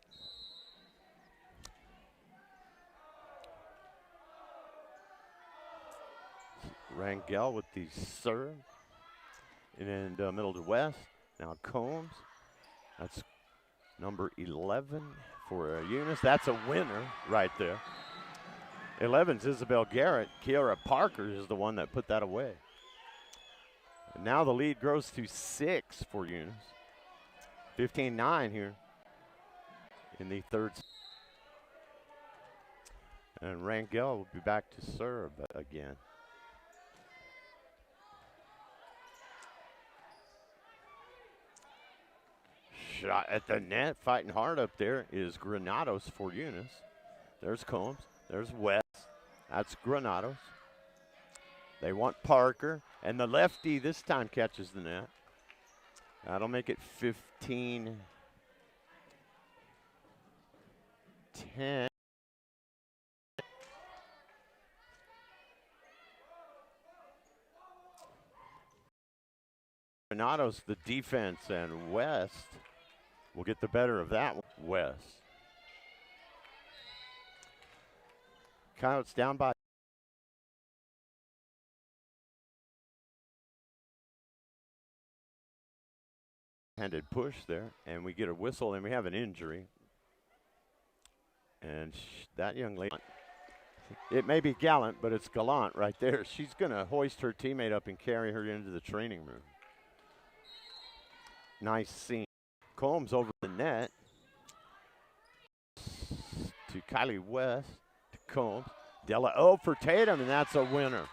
Rangel with the serve. And middle to west. Now Combs. That's number 11 for Eunice. That's a winner right there. 11's Isabel Garrett. Kiara Parker is the one that put that away. And now the lead grows to 6 for Eunice. 15-9 here in the third. And Rangel will be back to serve again. Shot at the net, fighting hard up there is Granados for Eunice. There's Combs, there's West, that's Granados. They want Parker, and the lefty this time catches the net. That'll make it 15-10. Granados, the defense, and West will get the better of that one. West. Coyotes down by. Handed push there, and we get a whistle, and we have an injury. And that young lady, it may be gallant, but it's gallant right there. She's going to hoist her teammate up and carry her into the training room. Nice scene. Combs over the net to Kylie West, to Combs. Della O for Tatum, and that's a winner.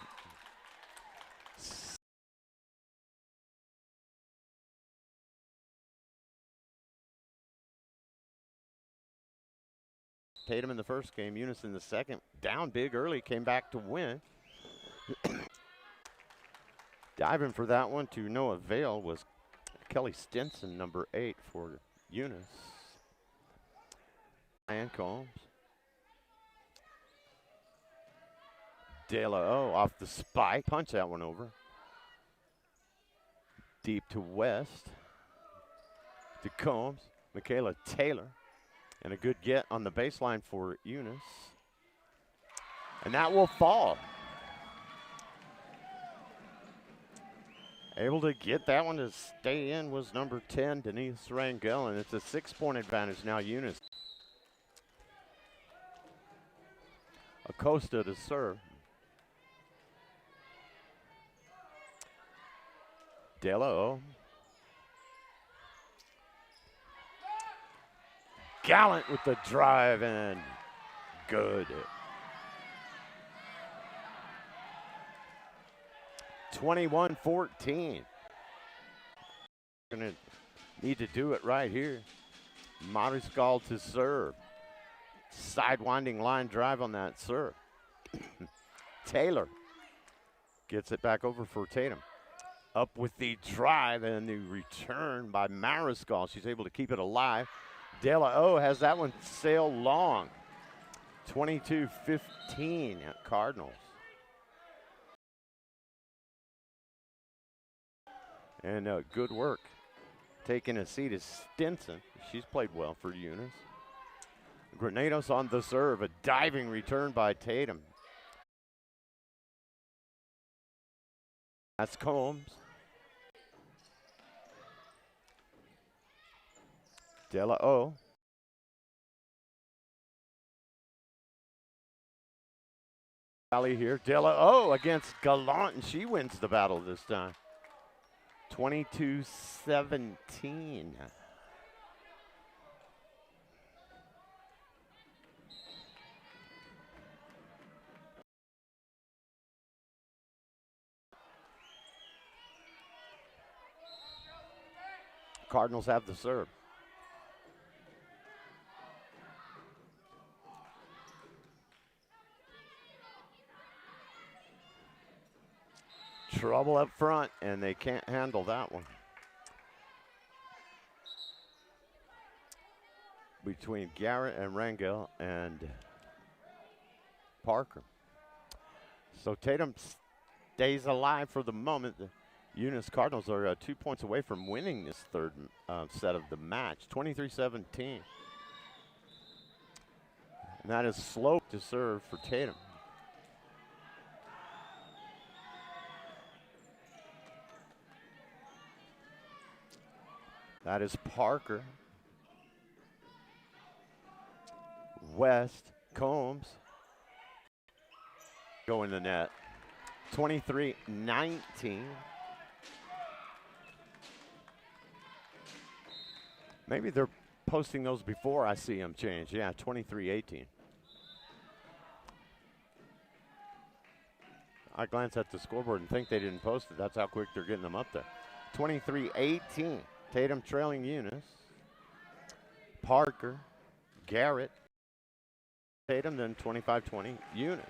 Tatum in the first game, Eunice in the second. Down big early, came back to win. Diving for that one to no avail was Kelly Stinson, number 8 for Eunice. And Combs. De La O off the spike. Punch that one over. Deep to West. To Combs. Michaela Taylor. And a good get on the baseline for Eunice. And that will fall. Able to get that one to stay in was number 10, Denise Rangel, and it's a 6-point advantage now, Eunice. Acosta to serve. Delo. Gallant with the drive and good. 21-14. Gonna need to do it right here. Mariscal to serve. Sidewinding line drive on that serve. Taylor gets it back over for Tatum. Up with the drive and the return by Mariscal. She's able to keep it alive. De La O has that one sail long. 22-15 Cardinals. And good work. Taking a seat is Stinson. She's played well for Eunice. Granados on the serve. A diving return by Tatum. That's Combs. De La O. Valley here. De La O against Gallant, and she wins the battle this time. 22-17. Cardinals have the serve. Trouble up front, and they can't handle that one. Between Garrett and Rangel and Parker. So Tatum stays alive for the moment. The Eunice Cardinals are 2 points away from winning this third set of the match, 23-17. And that is Slope to serve for Tatum. That is Parker. West, Combs. Go in the net. 23-19. Maybe they're posting those before I see them change. Yeah, 23-18. I glance at the scoreboard and think they didn't post it. That's how quick they're getting them up there. 23-18. Tatum trailing Eunice. Parker, Garrett, Tatum, then 25-20, Eunice.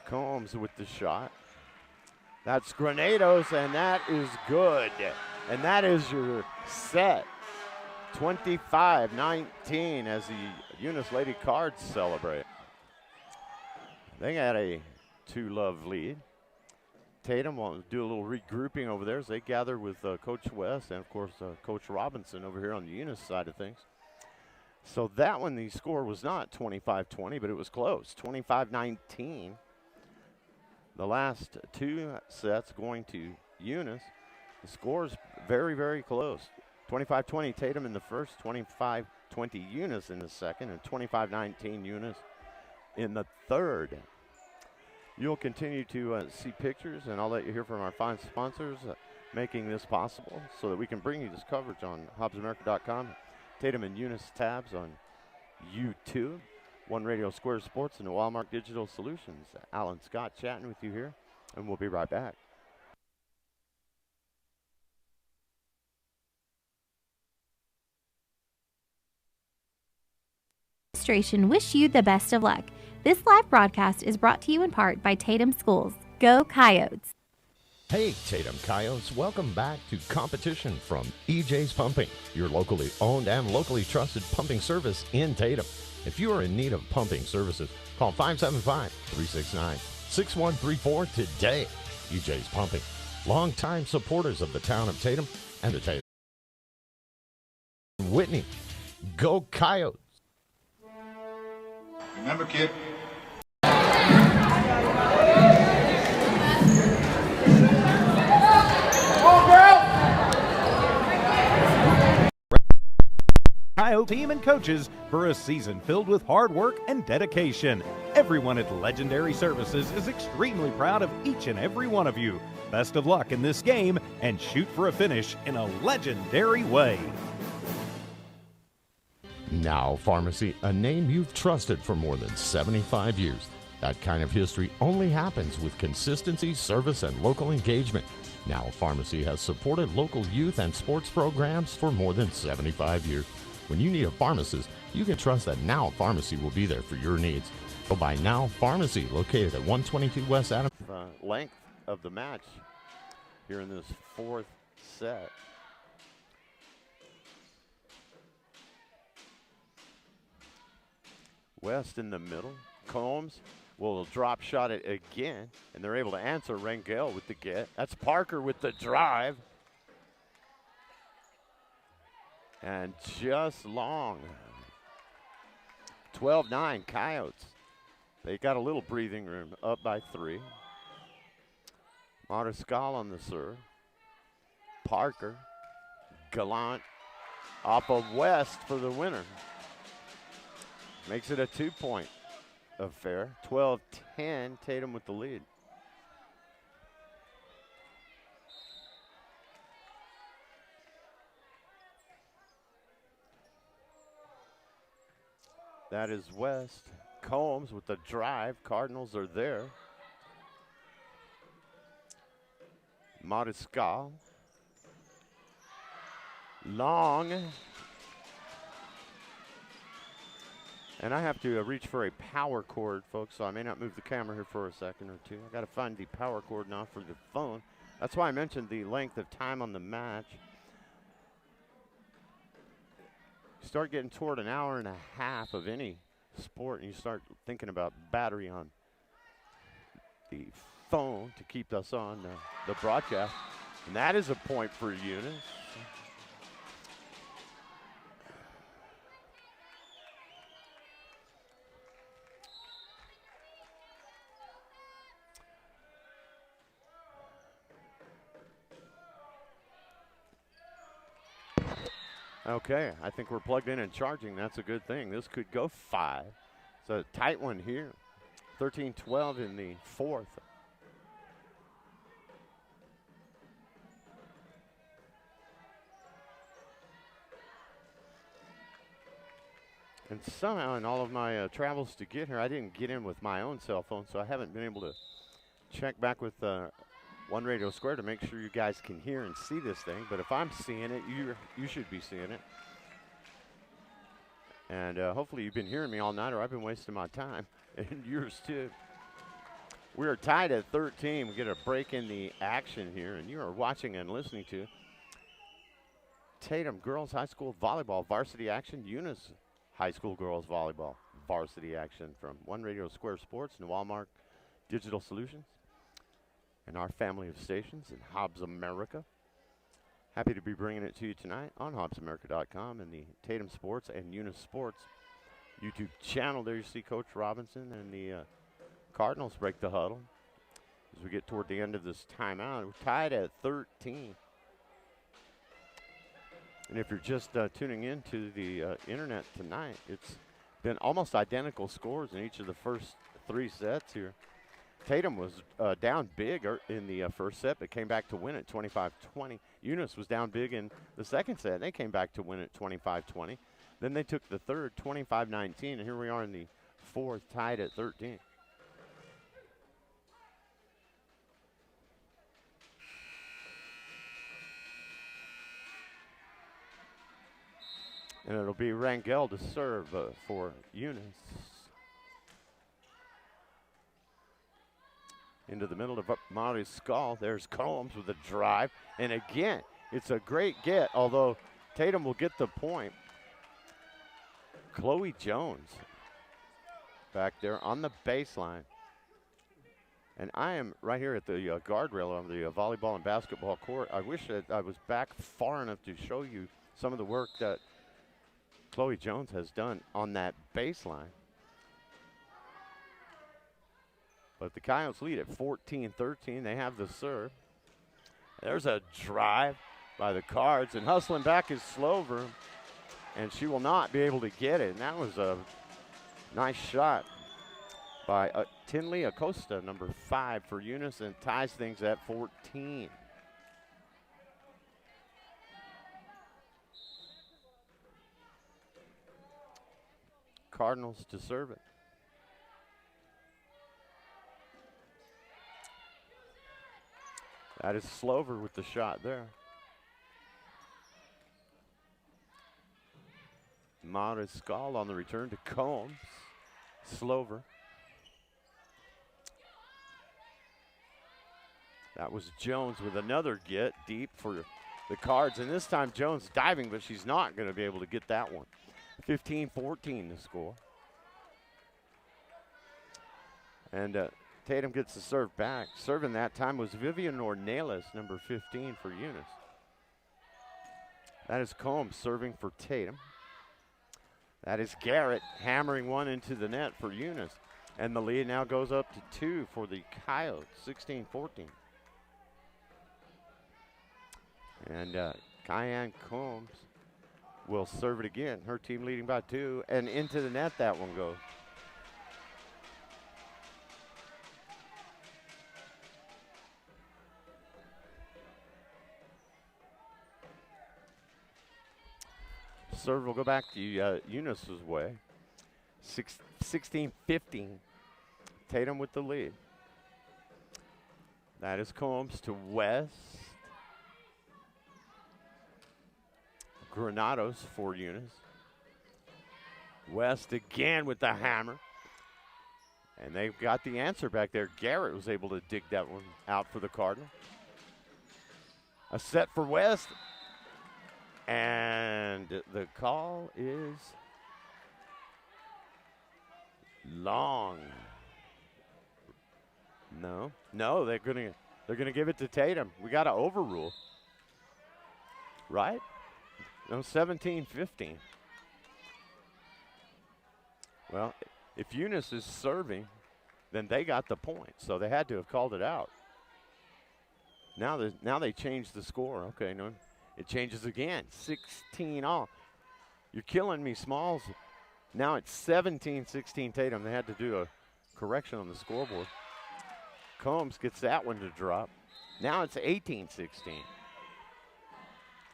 Combs with the shot. That's Granados, and that is good. And that is your set. 25-19 as the Eunice Lady Cards celebrate. They got a 2-love lead. Tatum will do a little regrouping over there as they gather with Coach West and, of course, Coach Robinson over here on the Eunice side of things. So that one, the score was not 25-20, but it was close, 25-19. The last two sets going to Eunice. The score is very, very close. 25-20 Tatum in the first, 25-20 Eunice in the second, and 25-19 Eunice in the third. You'll continue to see pictures, and I'll let you hear from our fine sponsors making this possible so that we can bring you this coverage on HobbsAmerica.com, Tatum and Eunice tabs on YouTube, One Radio Square Sports, and the Walmart Digital Solutions. Alan Scott chatting with you here, and we'll be right back.
Wish you the best of luck. This live broadcast is brought to you in part by Tatum Schools. Go Coyotes!
Hey, Tatum Coyotes, welcome back to competition from EJ's Pumping, your locally owned and locally trusted pumping service in Tatum. If you are in need of pumping services, call 575-369-6134 today. EJ's Pumping, longtime supporters of the town of Tatum and the Tatum. Whitney, go Coyotes!
Remember, kid.
Coyote team and coaches for a season filled with hard work and dedication. Every Everyone at Legendary Services is extremely proud of each and every one of you. Best of luck in this game and shoot for a finish in a legendary way.
Now Pharmacy, a name you've trusted for more than 75 years. That kind of history only happens with consistency, service, and local engagement. Now Pharmacy has supported local youth and sports programs for more than 75 years. When you need a pharmacist, you can trust that Now Pharmacy will be there for your needs. Go by Now Pharmacy, located at 122 West Adams.
Length of the match here in this fourth set. West in the middle. Combs will drop shot it again, and they're able to answer. Rangel with the get. That's Parker with the drive. And just long. 12-9 Coyotes. They got a little breathing room, up by 3. Mariscal on the serve. Parker. Gallant off of West for the winner. Makes it a 2-point affair. 12-10, Tatum with the lead. That is West. Combs with the drive. Cardinals are there. Mariscal. Long. And I have to reach for a power cord, folks, so I may not move the camera here for a second or two. I got to find the power cord now for the phone. That's why I mentioned the length of time on the match. You start getting toward an hour and a half of any sport, and you start thinking about battery on the phone to keep us on the broadcast. And that is a point for Eunice. Okay, I think we're plugged in and charging. That's a good thing. This could go 5. It's a tight one here. 13-12 in the fourth. And somehow in all of my travels to get here, I didn't get in with my own cell phone, so I haven't been able to check back with One Radio Square to make sure you guys can hear and see this thing. But if I'm seeing it, you should be seeing it. And hopefully you've been hearing me all night, or I've been wasting my time, and yours too. We are tied at 13. We get a break in the action here, and you are watching and listening to Tatum Girls High School Volleyball Varsity Action, Eunice High School Girls Volleyball Varsity Action from One Radio Square Sports and Walmart Digital Solutions and our family of stations in Hobbs America. Happy to be bringing it to you tonight on HobbsAmerica.com and the Tatum Sports and Eunice Sports YouTube channel. There you see Coach Robinson and the Cardinals break the huddle as we get toward the end of this timeout. We're tied at 13. And if you're just tuning in to the internet tonight, it's been almost identical scores in each of the first 3 sets here. Tatum was down big in the first set, but came back to win it 25-20. Eunice was down big in the second set. They came back to win it 25-20. Then they took the third 25-19, and here we are in the fourth, tied at 13. And it'll be Rangel to serve for Eunice. Into the middle of Mari's skull. There's Combs with a drive. And again, it's a great get, although Tatum will get the point. Chloe Jones back there on the baseline. And I am right here at the guardrail on the volleyball and basketball court. I wish that I was back far enough to show you some of the work that Chloe Jones has done on that baseline. But the Coyotes lead at 14-13. They have the serve. There's a drive by the Cards, and hustling back is Slover, and she will not be able to get it. And that was a nice shot by Tinley Acosta, number 5 for Eunice, and ties things at 14. Cardinals to serve it. That is Slover with the shot there. Mariscal on the return to Combs. Slover. That was Jones with another get deep for the Cards. And this time Jones diving, but she's not going to be able to get that one. 15-14 the score. And Tatum gets the serve back. Serving that time was Vivian Ornelas, number 15 for Eunice. That is Combs serving for Tatum. That is Garrett hammering one into the net for Eunice. And the lead now goes up to 2 for the Coyotes, 16-14. And Kyan Combs will serve it again. Her team leading by 2, and into the net that one goes. Serve will go back to Eunice's way. 16-15. Tatum with the lead. That is Combs to West. Granados for Eunice. West again with the hammer. And they've got the answer back there. Garrett was able to dig that one out for the Cardinal. A set for West. And the call is long. No, they're gonna give it to Tatum. We got to overrule, right? No, 17-15. Well, if Eunice is serving, then they got the point, so they had to have called it out. Now they change the score. Okay, no, it changes again. 16 all. You're killing me, Smalls. Now it's 17-16 Tatum. They had to do a correction on the scoreboard. Combs gets that one to drop. Now it's 18-16.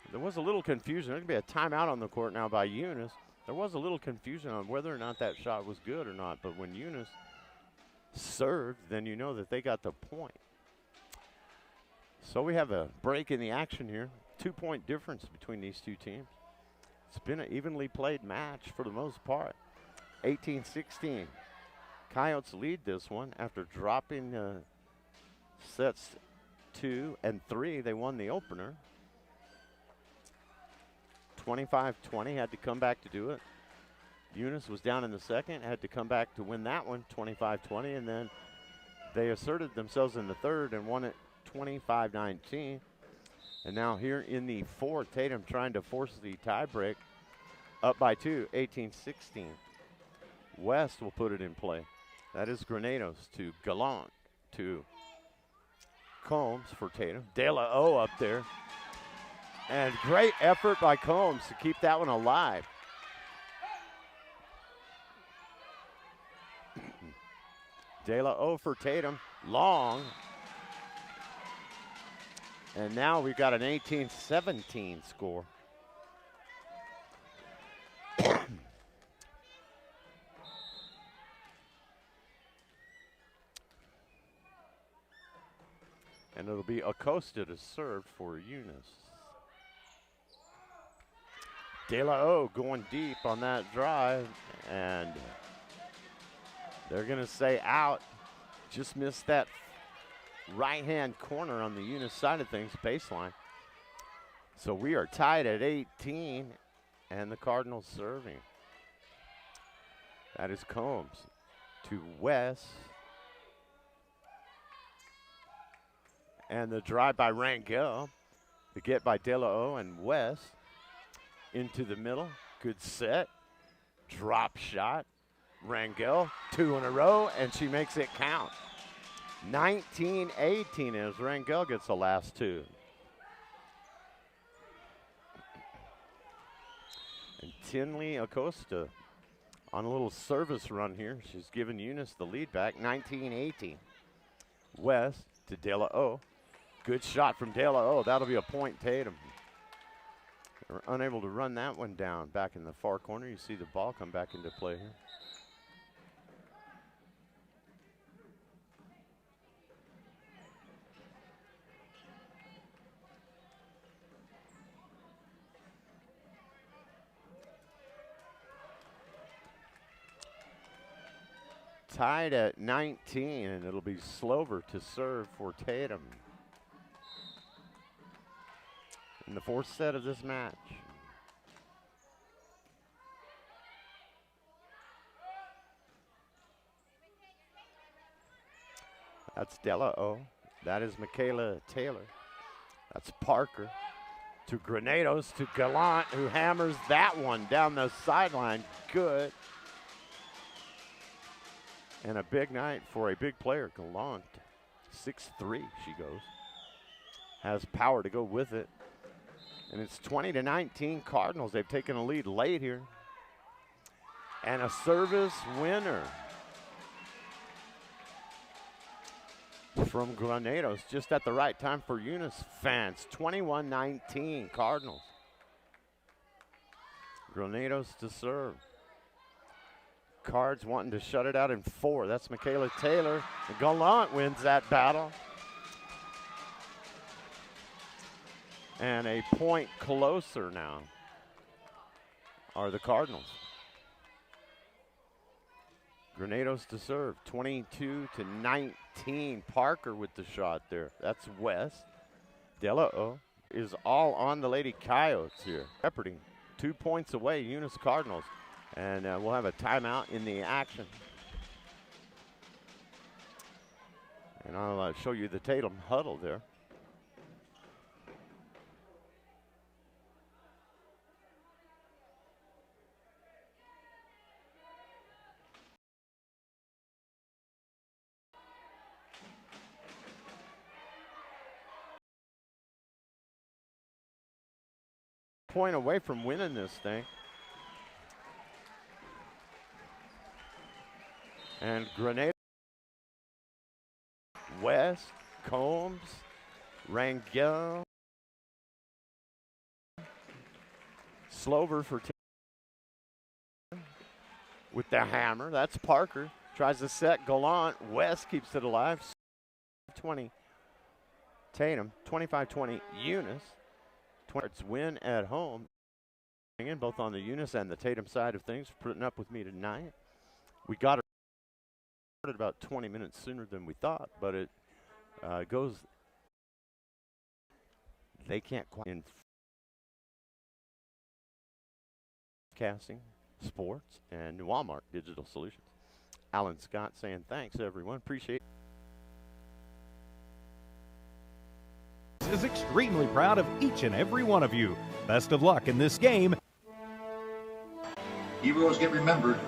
There was a little confusion. There's going to be a timeout on the court now by Eunice. There was a little confusion on whether or not that shot was good or not. But when Eunice served, then you know that they got the point. So we have a break in the action here. 2-point difference between these two teams. It's been an evenly played match for the most part. 18-16. Coyotes lead this one after dropping sets 2 and 3. They won the opener. 25-20, had to come back to do it. Eunice was down in the second, had to come back to win that one, 25-20, and then they asserted themselves in the third and won it 25-19. And now here in the fourth, Tatum trying to force the tiebreak, up by 2, 18-16. West will put it in play. That is Granados to Gallant to Combs for Tatum. De La O up there. And great effort by Combs to keep that one alive. De La O for Tatum. Long. And now we've got an 18-17 score. And it'll be Acosta to serve for Eunice. De La O going deep on that drive, and they're going to say out. Just missed that right-hand corner on the Eunice side of things, baseline. So we are tied at 18, and the Cardinals serving. That is Combs to West. And the drive by Rangel. The get by De La O and West. Into the middle. Good set. Drop shot. Rangel, 2 in a row, and she makes it count. 19-18 as Rangel gets the last 2. And Tinley Acosta on a little service run here. She's given Eunice the lead back, 19-18. West to De La O. Good shot from De La O. That'll be a point, Tatum. They were unable to run that one down back in the far corner. You see the ball come back into play here. Tied at 19, and it'll be Slover to serve for Tatum in the fourth set of this match. That's De La O. That is Michaela Taylor. That's Parker to Granados to Gallant, who hammers that one down the sideline. Good. And a big night for a big player, Gallant. 6'3", she goes. Has power to go with it. And it's 20-19 Cardinals. They've taken a lead late here. And a service winner from Granados, just at the right time for Eunice fans. 21-19 Cardinals. Granados to serve. Cards wanting to shut it out in 4. That's Michaela Taylor. Gallant wins that battle. And a point closer now are the Cardinals. Granados to serve. 22-19. Parker with the shot there. That's West. De La O is all on the Lady Coyotes here. Shepherding 2 points away, Eunice Cardinals. And we'll have a timeout in the action. And I'll show you the Tatum huddle there. Point away from winning this thing. And Grenada, West, Combs, Rangel, Slover for with the hammer. That's Parker. Tries to set Gallant. West keeps it alive. 20 Tatum, 25-20 Eunice. 20 win at home. Both on the Eunice and the Tatum side of things, putting up with me tonight. We got it about 20 minutes sooner than we thought, but it goes. They can't quite in casting, sports, and Walmart Digital Solutions. Alan Scott saying thanks, everyone. Appreciate it.
Is extremely proud of each and every one of you. Best of luck in this game.
Heroes get remembered,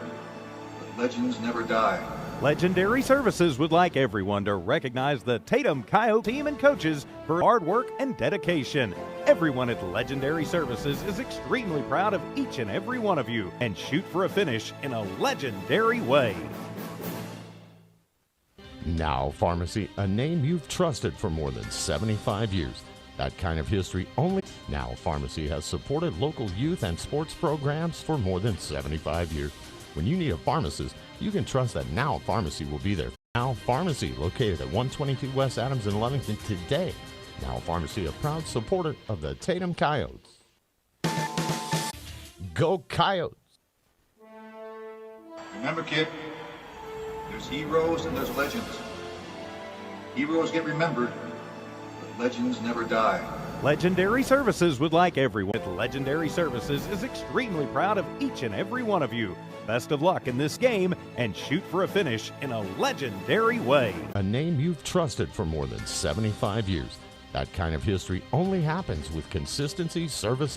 but legends never die.
Legendary Services would like everyone to recognize the Tatum Coyote team and coaches for hard work and dedication. Everyone at Legendary Services is extremely proud of each and every one of you and shoot for a finish in a legendary way.
Now Pharmacy, a name you've trusted for more than 75 years. That kind of history only. Now Pharmacy has supported local youth and sports programs for more than 75 years. When you need a pharmacist, you can trust that Now Pharmacy will be there. Now Pharmacy, located at 122 West Adams in Lovington today. Now Pharmacy, a proud supporter of the Tatum Coyotes. Go Coyotes!
Remember, kid, there's heroes and there's legends. Heroes get remembered, but legends never die.
Legendary Services would like everyone at Legendary Services is extremely proud of each and every one of you. Best of luck in this game and shoot for a finish in a legendary way.
A name you've trusted for more than 75 years. That kind of history only happens with consistency, service,